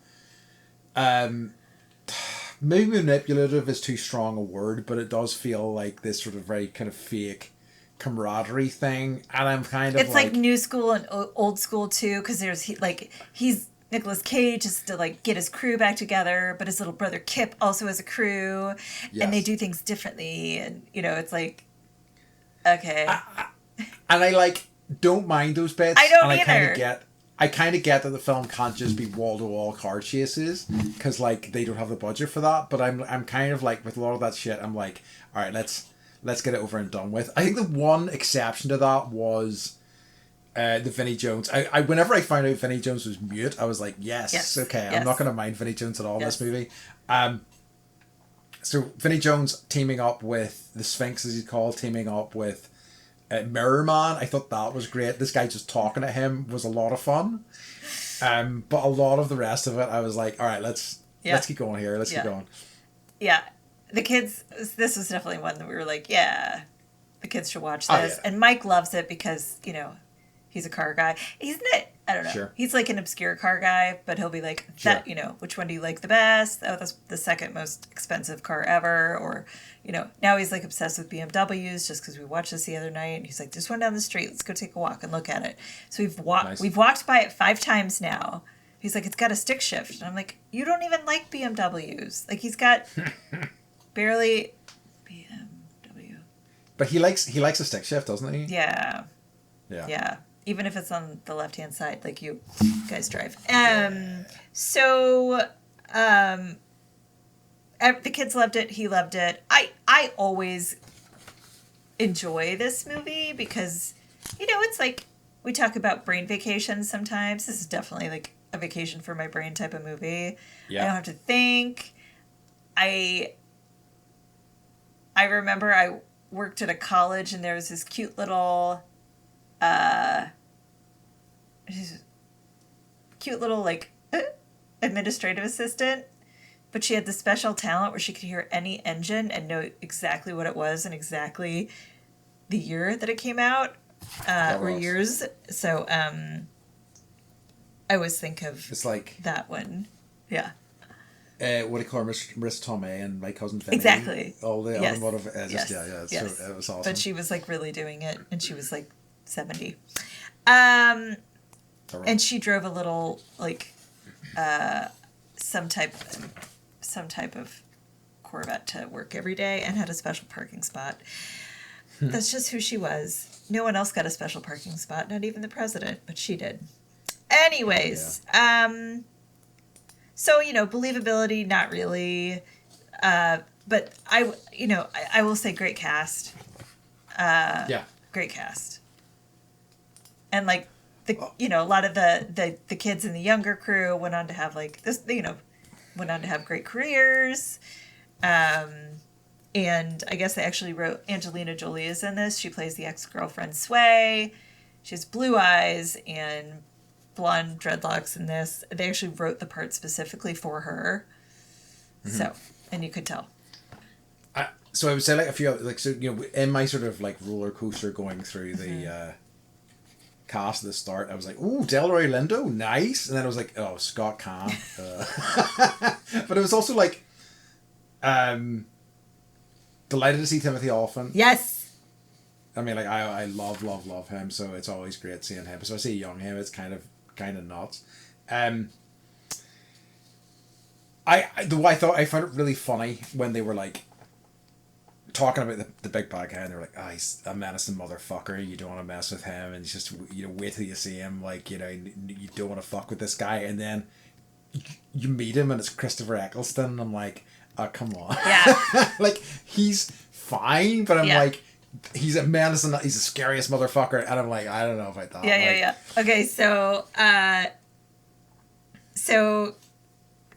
maybe manipulative is too strong a word, but it does feel like this sort of very kind of fake camaraderie thing, and I'm kind of it's like new school and old school too, because he's Nicolas Cage is to like get his crew back together, but his little brother Kip also has a crew, and they do things differently, and it's like, okay. And I like don't mind those bits. I don't and either. I kind of get that the film can't just be wall to wall car chases because like they don't have the budget for that. But I'm kind of like with a lot of that shit. I'm like, all right, let's get it over and done with. I think the one exception to that was the Vinnie Jones. I whenever I found out Vinnie Jones was mute, I was like, yes. Okay, I'm not going to mind Vinnie Jones at all in this movie. So Vinnie Jones teaming up with the Sphinx, as he's called, teaming up with Mirror Man. I thought that was great. This guy just talking at him was a lot of fun. But a lot of the rest of it, I was like, all right, let's keep going here. Let's keep going. Yeah. The kids, this was definitely one that we were like, the kids should watch this. And Mike loves it because, he's a car guy. Isn't it? I don't know. Sure. He's like an obscure car guy, but he'll be like, that, which one do you like the best? Oh, that's the second most expensive car ever. Or, now he's like obsessed with BMWs just because we watched this the other night. And he's like, this one down the street, let's go take a walk and look at it. So we've walked by it 5 times now. He's like, it's got a stick shift. And I'm like, you don't even like BMWs. Like he's got barely BMW. But he likes a stick shift, doesn't he? Yeah. Even if it's on the left-hand side, like you guys drive. So, the kids loved it. He loved it. I always enjoy this movie because, it's like we talk about brain vacations sometimes. This is definitely like a vacation for my brain type of movie. Yeah. I don't have to think. I remember I worked at a college and there was this cute little she's a cute little, like, administrative assistant. But she had the special talent where she could hear any engine and know exactly what it was and exactly the year that it came out, or years. So I always think of it's like that one. Yeah. What do you call her? Marissa Tomei and My Cousin Vinny. Exactly. All the yes. automotive. Yes. So it was awesome. But she was like really doing it, and she was like 70. And she drove a little like some type of Corvette to work every day and had a special parking spot. That's just who she was. No one else got a special parking spot, not even the president, but she did. Anyways, so, you know, believability, not really. But I will say great cast. Great cast. And like a lot of the kids in the younger crew went on to have like this, went on to have great careers. And I guess they actually wrote Angelina Jolie is in this. She plays the ex-girlfriend Sway. She has blue eyes and blonde dreadlocks in this. They actually wrote the part specifically for her. Mm-hmm. So, and you could tell. So I would say like a few like, so, you know, in my sort of like roller coaster going through the cast at the start, I was like, ooh, Delroy Lindo, nice. And then I was like, oh, Scott Caan. But it was also like, delighted to see Timothy Olyphant. Yes. I mean, like, I love him, so it's always great seeing him. So I see young him, it's kind of nuts. I found it really funny when they were like talking about the big bad guy, and they were like, he's a menacing motherfucker, you don't want to mess with him, and just, wait till you see him, like, you don't want to fuck with this guy, and then you meet him and it's Christopher Eccleston, and I'm like, oh, come on. Yeah. Like, he's fine, but I'm like, he's a menacing, he's the scariest motherfucker, and I'm like, I don't know about that. Yeah. Okay, so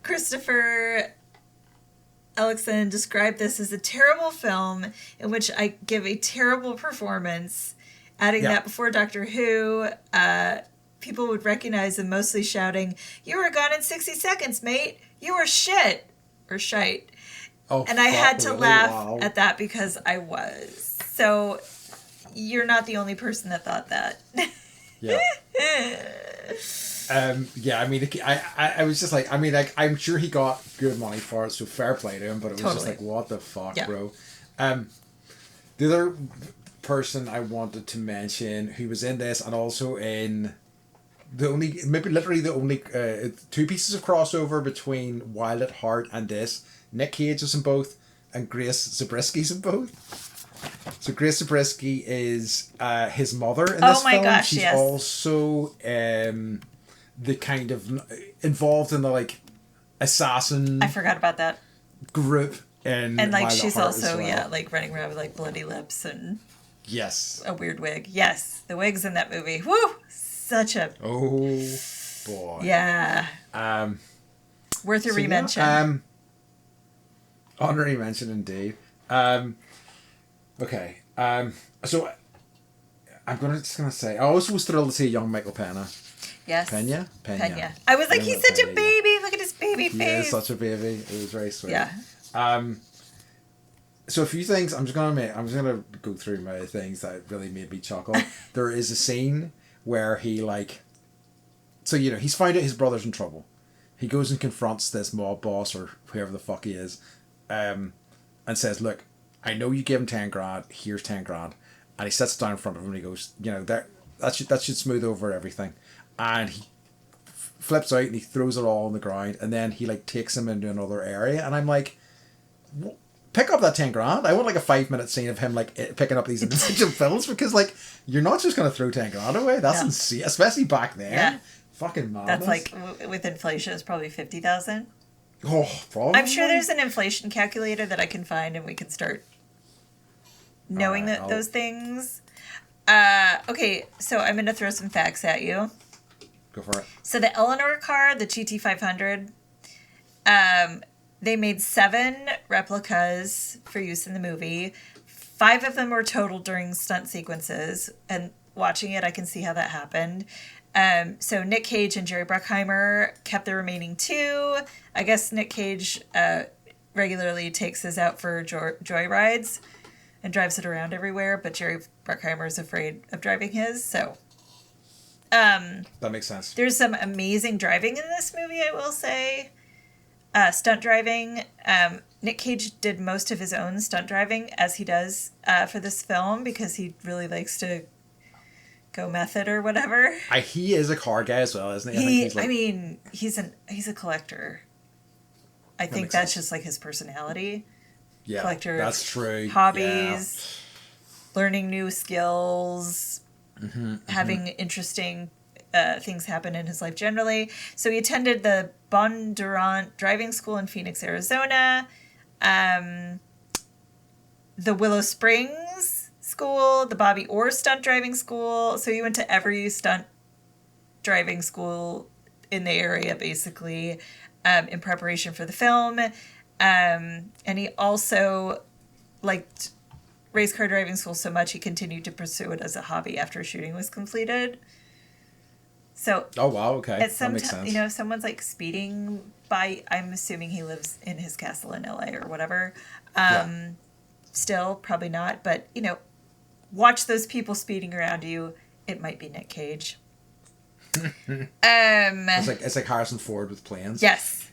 Christopher Eccleston described this as a terrible film in which I give a terrible performance, adding that before Doctor Who, people would recognize him mostly shouting, "You were gone in 60 seconds, mate! You were shit!" or shite. Oh, and I had to laugh at that because I was. So you're not the only person that thought that. Yeah. I mean, I was just like, I mean, like, I'm sure he got good money for it, so fair play to him, but it was just like, what the fuck, bro? The other person I wanted to mention who was in this and also in literally the only two pieces of crossover between Wild at Heart and this, Nic Cage is in both, and Grace Zabriskie in both. So Grace Zabriskie is his mother in this film. Oh my gosh, she's also the kind of involved in the like assassin. I forgot about that group and like Wild she's also like running around with like bloody lips and a weird wig. Yes, the wigs in that movie. Woo, such a boy. Yeah. Worth a re-mention. Honorary mention indeed. Okay. So I'm just gonna say I also was thrilled to see young Michael Pena. Yes. Pena. I was like, he's such a baby. Look at his baby face. He is such a baby. It was very sweet. Yeah. So a few things I'm just gonna go through my things that really made me chuckle. There is a scene where he he's found out his brother's in trouble. He goes and confronts this mob boss or whoever the fuck he is, and says, "Look, I know you gave him 10 grand. Here's 10 grand." And he sits down in front of him and he goes, that should smooth over everything. And he flips out and he throws it all on the ground, and then he like takes him into another area, and I'm like, pick up that 10 grand. I want like a 5-minute scene of him like picking up these individual bills, because like you're not just gonna throw 10 grand away. That's insane, especially back then. Yeah. Fucking madness. That's like with inflation, it's probably 50,000. Oh, probably. I'm sure there's an inflation calculator that I can find, and we can start knowing those things. Okay, so I'm gonna throw some facts at you. Go for it. So the Eleanor car, the GT500, they made 7 replicas for use in the movie. 5 of them were totaled during stunt sequences, and watching it, I can see how that happened. So Nic Cage and Jerry Bruckheimer kept the remaining two. I guess Nic Cage regularly takes his out for joyrides and drives it around everywhere, but Jerry Bruckheimer is afraid of driving his, so... that makes sense. There's some amazing driving in this movie, I will say. Stunt driving. Nic Cage did most of his own stunt driving, as he does for this film, because he really likes to go method or whatever. He is a car guy as well, isn't he? He's a collector. I think that's just like his personality. Yeah, collector. That's true. Hobbies, learning new skills, having interesting things happen in his life generally. So he attended the Bondurant Driving School in Phoenix, Arizona, the Willow Springs School, the Bobby Orr Stunt Driving School. So he went to every stunt driving school in the area, basically, in preparation for the film. And he also liked race car driving school so much he continued to pursue it as a hobby after shooting was completed. So, oh wow, okay, that makes sense. If someone's like speeding by, I'm assuming he lives in his castle in LA or whatever. Still, probably not, but watch those people speeding around you. It might be Nic Cage. It's like Harrison Ford with planes. Yes.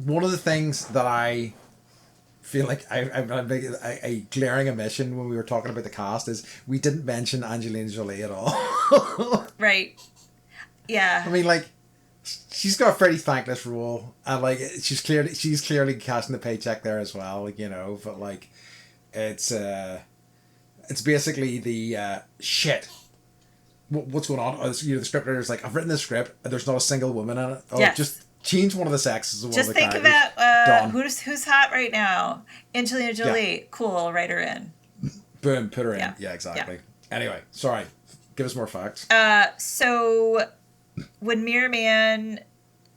One of the things that I feel like a glaring omission when we were talking about the cast is we didn't mention Angelina Jolie at all. Right. Yeah. I mean, like, she's got a pretty thankless role, and like she's clearly cashing the paycheck there as well. But like, it's basically the shit. What's going on? The scriptwriter is like, I've written this script. There's not a single woman in it. Oh, yes. Just change one of the sexes of one of the characters. Just think about who's hot right now. Angelina Jolie. Yeah. Cool, write her in. Boom, put her in. Yeah, exactly. Yeah. Anyway, sorry. Give us more facts. So when Mirror Man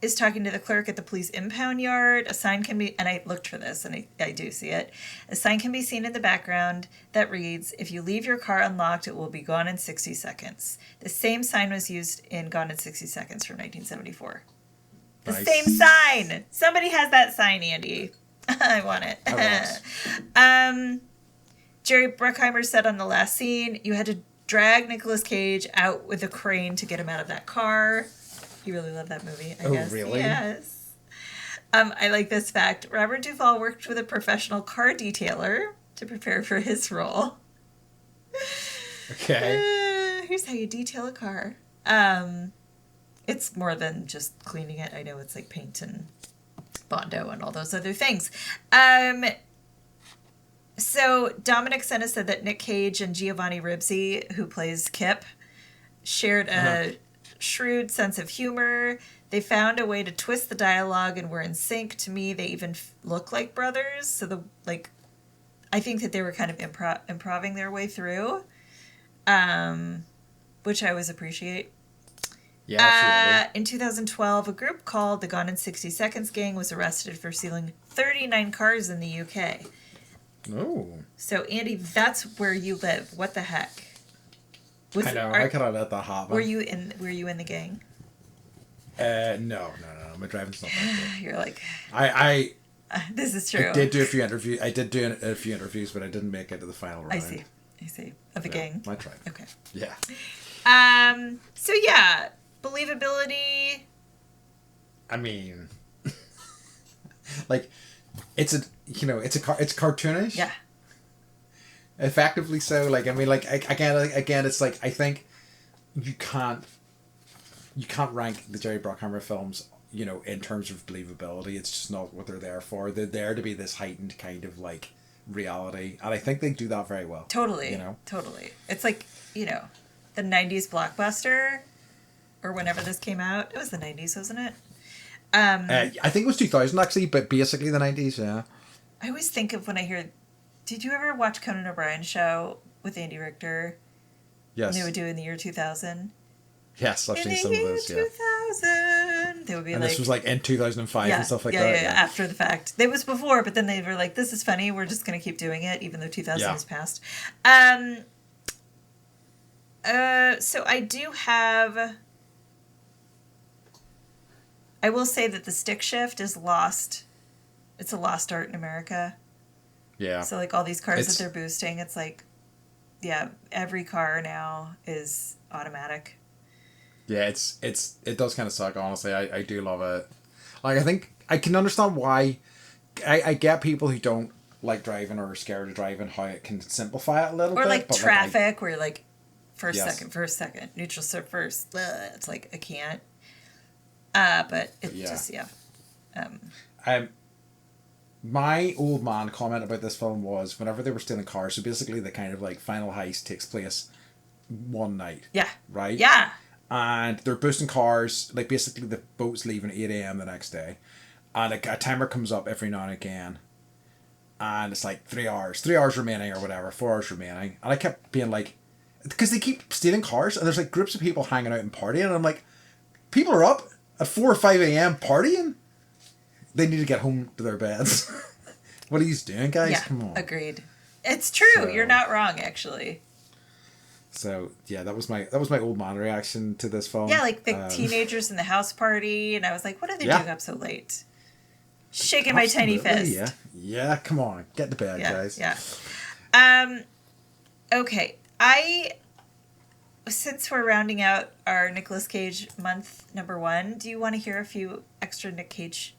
is talking to the clerk at the police impound yard, a sign can be, and I looked for this and I do see it, a sign can be seen in the background that reads, "If you leave your car unlocked, it will be gone in 60 seconds. The same sign was used in Gone in 60 Seconds from 1974. The same sign. Somebody has that sign, Andy. I want it. Jerry Bruckheimer said on the last scene, you had to drag Nicolas Cage out with a crane to get him out of that car. He really loved that movie, I guess. Oh, really? Yes. I like this fact. Robert Duvall worked with a professional car detailer to prepare for his role. Okay. Here's how you detail a car. It's more than just cleaning it. I know it's like paint and Bondo and all those other things. So Dominic Senna said that Nic Cage and Giovanni Ribisi, who plays Kip, shared a shrewd sense of humor. They found a way to twist the dialogue and were in sync. To me, they even look like brothers. So I think that they were kind of improving their way through, which I always appreciate. Yeah, absolutely. In 2012, a group called the Gone in 60 Seconds Gang was arrested for stealing 39 cars in the UK. Oh. So, Andy, that's where you live. What the heck? I know. I could have let that happen. Were you in the gang? No. My driving's not that good. You're like... this is true. I did do a few interviews. But I didn't make it to the final round. I see. Of a gang. I tried. Okay. Yeah. So, yeah. Believability. I mean, like, it's cartoonish. Yeah. Effectively so. Like, I mean, like, again, it's like, I think you can't rank the Jerry Bruckheimer films, in terms of believability. It's just not what they're there for. They're there to be this heightened kind of like reality, and I think they do that very well. Totally. Totally. It's like, the 90s blockbuster. Or whenever this came out. It was the 90s, wasn't it? I think it was 2000, actually, but basically the 90s, yeah. I always think of when I hear... Did you ever watch Conan O'Brien's show with Andy Richter? Yes. And they would do it in the year 2000? Yes, I've seen some of those, yeah. In the year 2000! They would be and this was like in 2005 and stuff like that. Yeah, after the fact. It was before, but then they were like, this is funny, we're just going to keep doing it, even though 2000 has passed. So I do have... I will say that the stick shift is lost. It's a lost art in America. Yeah. So, like, all these cars that they're boosting, it's like, yeah, every car now is automatic. Yeah, it does kind of suck, honestly. I do love it. Like, I think I can understand why. I get people who don't like driving or are scared of driving, how it can simplify it a little bit. Or, like, but traffic, where you're like, first Yes. second, neutral first. It's like, I can't. But it's just, yeah. My old man comment about this film was whenever they were stealing cars, so basically the kind of like final heist takes place one night. Yeah. Right? Yeah. And they're boosting cars, like basically the boat's leaving at 8 a.m. the next day. And a timer comes up every now and again. And it's like 3 hours remaining or whatever, 4 hours remaining. And I kept being like, because they keep stealing cars and there's like groups of people hanging out and partying. And I'm like, people are up at 4 or 5 a.m. partying? They need to get home to their beds. What are you doing, guys? Yeah, come on. Agreed. It's true. So, you're not wrong, actually. So yeah, that was my old man reaction to this film. Yeah, like the teenagers in the house party, and I was like, "What are they doing up so late?" Shaking my tiny fist. Yeah. Come on, get to bed, guys. Yeah. Okay, since we're rounding out our Nicolas Cage month number 1, do you want to hear a few extra Nic Cage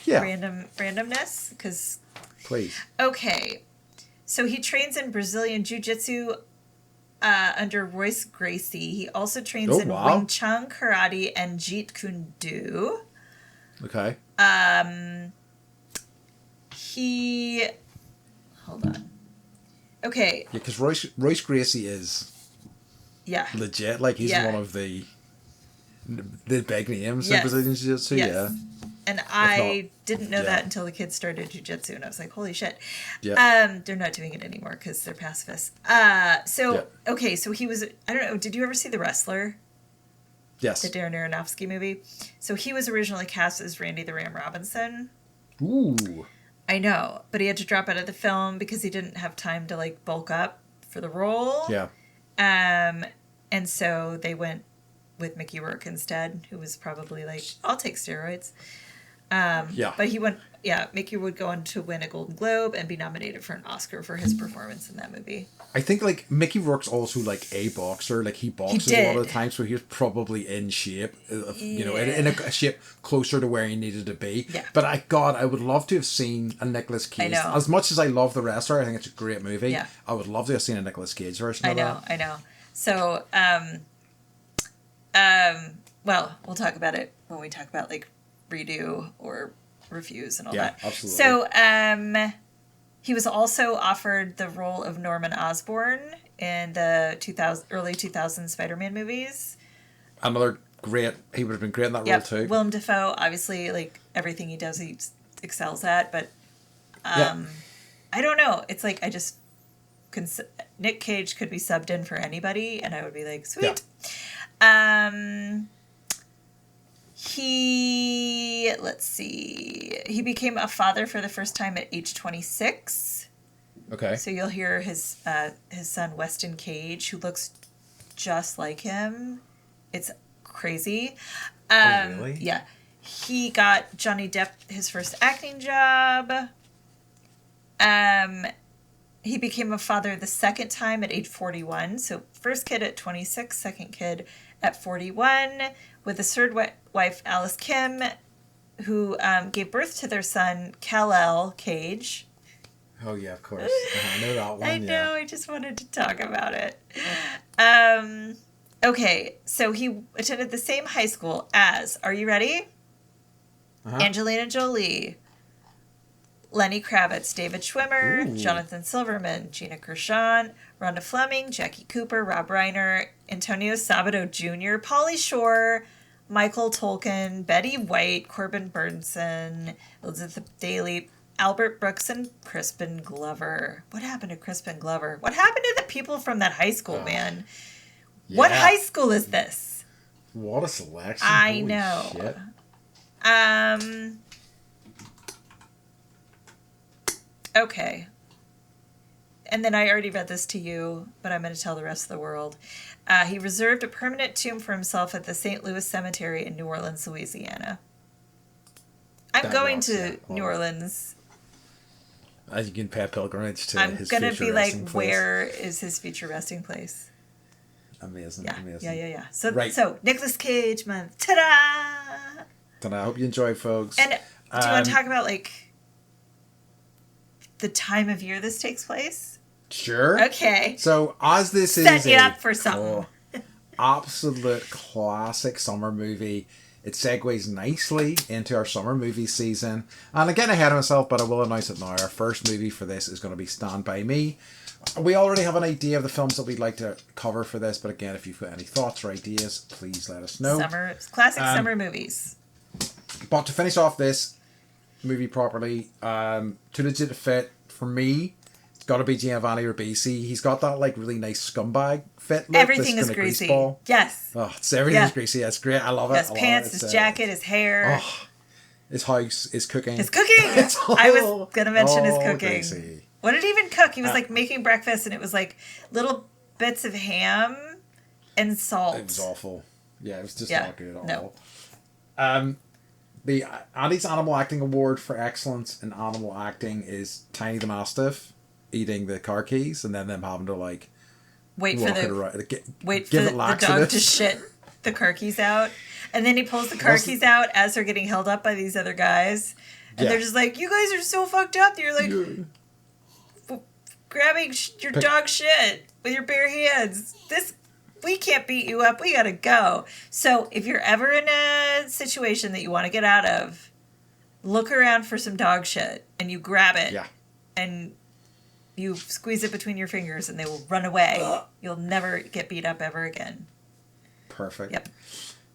randomness? Because please. Okay, so he trains in Brazilian Jiu-Jitsu under Royce Gracie. He also trains in Wing Chun, Karate, and Jeet Kune Do. Okay. Hold on. Okay. Yeah, because Royce Gracie is legit. Like, he's one of the big names in Brazilian Jiu-Jitsu. Yes. Yeah. And I didn't know that until the kids started jiu-jitsu, and I was like, holy shit. Yeah. They're not doing it anymore because they're pacifists. Okay, so he was, I don't know, did you ever see The Wrestler? Yes. The Darren Aronofsky movie? So he was originally cast as Randy the Ram Robinson. Ooh. I know, but he had to drop out of the film because he didn't have time to, like, bulk up for the role. Yeah. And so they went with Mickey Rourke instead, who was probably like, I'll take steroids. But Mickey would go on to win a Golden Globe and be nominated for an Oscar for his performance in that movie. I think, like, Mickey Rourke's also, like, a boxer. Like, he boxes a lot of the time, so he was probably in shape, you know, in a shape closer to where he needed to be. Yeah. But I would love to have seen a Nicolas Cage. I know. As much as I love The Wrestler, I think it's a great movie. Yeah. I would love to have seen a Nicolas Cage version of that. I know. So, well, we'll talk about it when we talk about, like, redo or refuse and all that. Yeah, absolutely. So, he was also offered the role of Norman Osborn in the early 2000s Spider-Man movies. Another great, he would have been great in that role too. Willem Dafoe, obviously, like, everything he does, he excels at, but I don't know. It's like, Nic Cage could be subbed in for anybody, and I would be like, sweet. Yeah. He became a father for the first time at age 26. Okay. So you'll hear his son, Weston Cage, who looks just like him. It's crazy. Really? Yeah. He got Johnny Depp his first acting job. He became a father the second time at age 41. So first kid at 26, second kid at 41, with his third wife, Alice Kim, who gave birth to their son, Kal-El Cage. Oh, yeah, of course. I know that one. I know, I just wanted to talk about it. Okay, so he attended the same high school as, are you ready? Angelina Jolie, Lenny Kravitz, David Schwimmer, Jonathan Silverman, Gina Gershon, Rhonda Fleming, Jackie Cooper, Rob Reiner, Antonio Sabato Jr., Pauly Shore, Michael Tolkien, Betty White, Corbin Burnson, Elizabeth Daly, Albert Brooks, and Crispin Glover. What happened to Crispin Glover? What happened to the people from that high school, man? Yeah. What high school is this? What a selection. I know. Shit. Okay. And then I already read this to you, but I'm going to tell the rest of the world. He reserved a permanent tomb for himself at the St. Louis Cemetery in New Orleans, Louisiana. I'm going to New Orleans. You can pay a pilgrimage to I'm his gonna future be resting like, place. where is his future resting place? Amazing, Yeah, amazing. yeah. So Nicolas Cage month. Ta-da! And I hope you enjoy, folks. And do you want to talk about like the time of year this takes place? Sure. Okay. So as this is set you up for something. Absolute classic summer movie. It segues nicely into our summer movie season. And I'm getting ahead of myself, but I will announce it now. Our first movie for this is going to be Stand By Me. We already have an idea of the films that we'd like to cover for this, but again, if you've got any thoughts or ideas, please let us know. Classic summer movies. But to finish off this movie properly, too legit to fit for me. It's got to be Giovanni Ribisi. He's got that like really nice scumbag fit. Look, Everything is greasy. Yes. Oh, everything's greasy. It's great. I love it. His pants, his jacket, his hair. Oh, his house, his cooking. His cooking. I was gonna mention his cooking. Greasy. What did he even cook? He was like making breakfast, and it was like little bits of ham and salt. It was awful. Yeah, it was just not good at all. No. The Andy's Animal Acting Award for excellence in animal acting is Tiny the Mastiff eating the car keys, and then them having to like wait for the dog laxatives to shit the car keys out, and then he pulls the car keys out as they're getting held up by these other guys, and they're just like, "You guys are so fucked up." You're like grabbing your dog shit with your bare hands. We can't beat you up. We gotta go. So if you're ever in a situation that you want to get out of, look around for some dog shit and you grab it. Yeah. And you squeeze it between your fingers and they will run away. You'll never get beat up ever again. Perfect. Yep.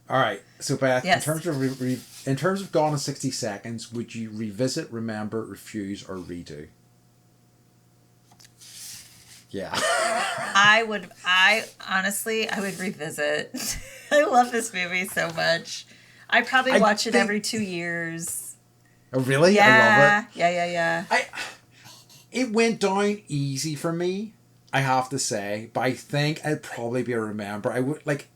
All right. So Beth, yes. in terms of Gone in 60 Seconds, would you revisit, remember, refuse, or redo? Yeah. I would revisit. I love this movie so much. I probably watch it every 2 years. Oh, really? Yeah. I love it. Yeah. It went down easy for me, I have to say, but I think I'd probably be a remember. I would like,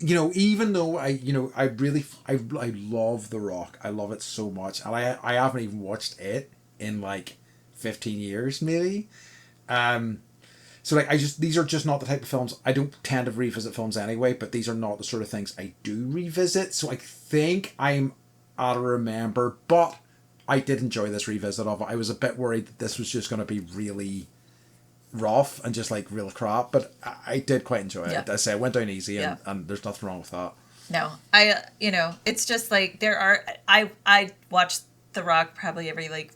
even though I love The Rock. I love it so much. And I haven't even watched it in like 15 years maybe. So like these are just not the type of films. I don't tend to revisit films anyway, but these are not the sort of things I do revisit. So I think I'm at a remember, but I did enjoy this revisit of it. I was a bit worried that this was just going to be really rough and just like real crap, but I did quite enjoy it. I say I went down easy and there's nothing wrong with that. No, it's just like I watched The Rock probably every like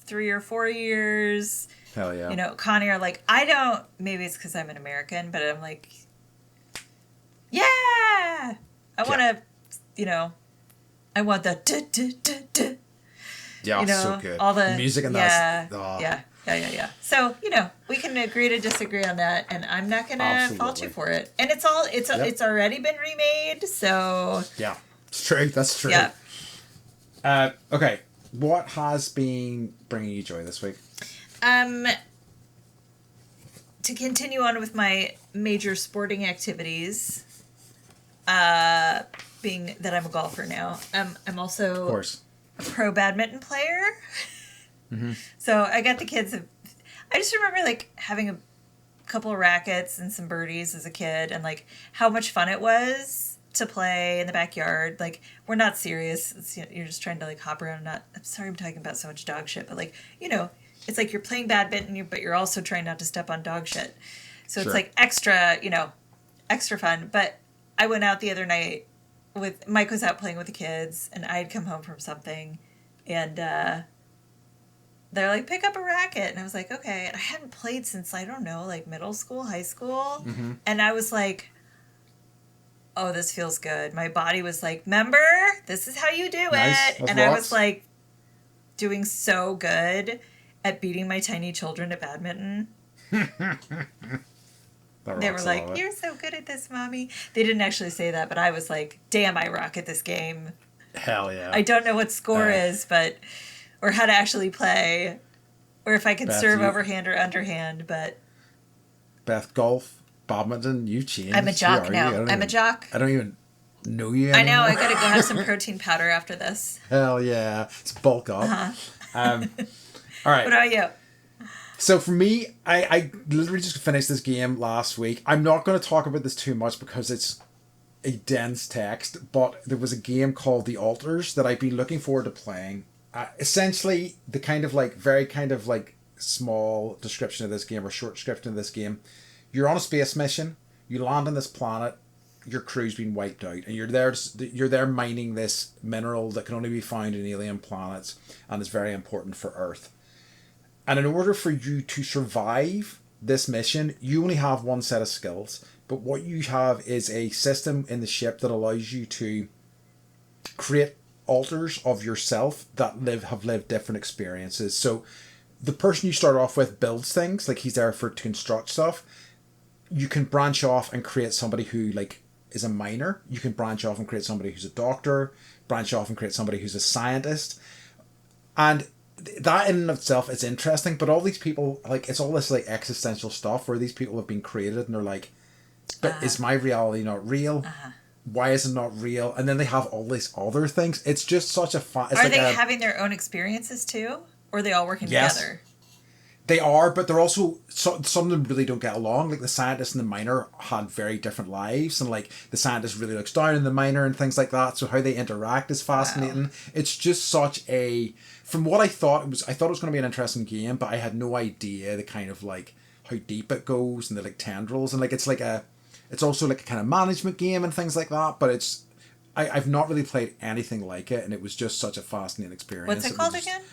3 or 4 years. Hell yeah. Connie are like, maybe it's because I'm an American, but I'm like, yeah, I want to, I want the yeah, so good. All the music and that. Yeah. So, we can agree to disagree on that, and I'm not going to fault you for it. And it's already been remade, so. Yeah, it's true. That's true. Yeah. Okay. What has been bringing you joy this week? To continue on with my major sporting activities, being that I'm a golfer now, I'm also of course a pro badminton player. Mm-hmm. So I got the kids. I just remember like having a couple of rackets and some birdies as a kid, and like how much fun it was to play in the backyard. Like, we're not serious. It's, you're just trying to like hop around. I'm sorry I'm talking about so much dog shit, but like, it's like you're playing badminton, but you're also trying not to step on dog shit. So it's like extra fun. But I went out the other night with Mike was out playing with the kids, and I had come home from something, and they're like, pick up a racket, and I was like, okay. And I hadn't played since I don't know, like middle school, high school, and I was like, oh, this feels good. My body was like, remember, this is how you do it, and I was like, doing so good at beating my tiny children at badminton. They were like, you're so good at this, Mommy. They didn't actually say that, but I was like, damn, I rock at this game. Hell yeah. I don't know what score is, or how to actually play, or if I can serve overhand or underhand, but... Beth, golf badminton. You've changed. I'm a jock now. I'm a jock. I don't even know you anymore. I know. I gotta go have some protein powder after this. Hell yeah. It's bulk up. All right. What about you? So for me, I literally just finished this game last week. I'm not going to talk about this too much because it's a dense text, but there was a game called The Altars that I've been looking forward to playing. Essentially, the very small description of this game, or short description of this game. You're on a space mission. You land on this planet. Your crew's been wiped out, and you're there mining this mineral that can only be found in alien planets, and is very important for Earth. And in order for you to survive this mission, you only have one set of skills. But what you have is a system in the ship that allows you to create alters of yourself that have lived different experiences. So the person you start off with builds things, like he's there to construct stuff. You can branch off and create somebody who is a miner. You can branch off and create somebody who's a doctor, branch off and create somebody who's a scientist. And that in and of itself is interesting, but all these people, it's all this existential stuff where these people have been created and they're like, but is my reality not real? Why is it not real? And then they have all these other things. It's just such a fun... Are they having their own experiences too? Or are they all working together? They are, but they're also... some of them really don't get along. Like the scientist and the miner had very different lives. And the scientist really looks down on the miner and things like that. So how they interact is fascinating. Wow. It's just such a... From what I thought it was going to be an interesting game, but I had no idea the kind of how deep it goes and the tendrils. And it's also a kind of management game and things like that, but I've not really played anything like it, and it was just such a fascinating experience. What's it called again?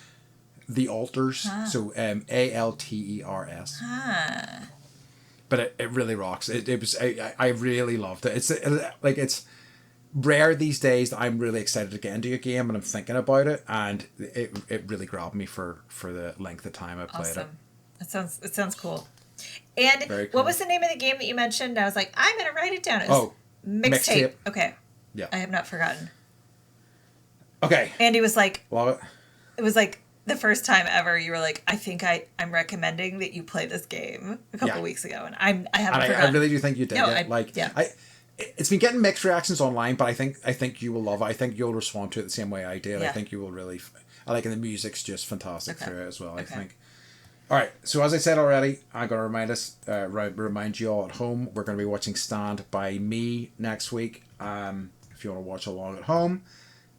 The Altars. So Alters. But it really rocks. It was I really loved it. It's rare these days that I'm really excited to get into a game and I'm thinking about it, and it really grabbed me for the length of time I played it. It sounds cool. And cool. What was the name of the game that you mentioned? I was like, I'm going to write it down. Mixtape. Okay. Yeah. I have not forgotten. Okay. Andy was like... Love it. It was the first time ever you were like, I think I'm recommending that you play this game a couple weeks ago. And I haven't forgotten. I really do think you did it. It's been getting mixed reactions online, but I think you will love it. I think you'll respond to it the same way I did. Yeah. I think you will really... and the music's just fantastic through it as well, I think. All right, so as I said already, I'm going to remind you all at home, we're going to be watching Stand By Me next week. If you want to watch along at home.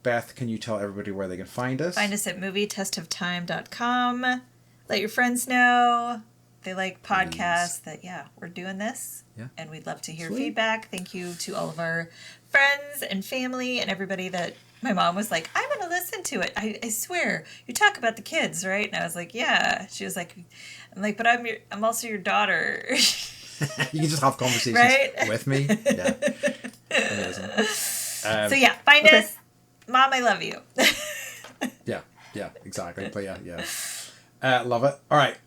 Beth, can you tell everybody where they can find us? Find us at movietestofTime.com. Let your friends know they like podcasts that, we're doing this. Yeah. And we'd love to hear feedback. Thank you to all of our friends and family and everybody that... My mom was like, I'm going to listen to it. I swear. You talk about the kids, right? And I was like, yeah. She was like, but I'm also your daughter. You can just have conversations with me. Yeah. Amazing. So find us. Mom, I love you. Yeah, exactly. But love it. All right.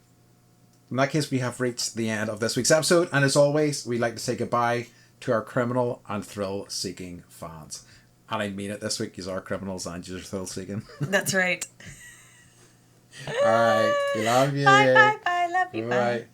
In that case, we have reached the end of this week's episode. And as always, we'd like to say goodbye to our criminal and thrill-seeking fans. And I mean it this week, you are criminals and you're thrill-seeking. That's right. All right. We love you. Bye. Love you. Bye.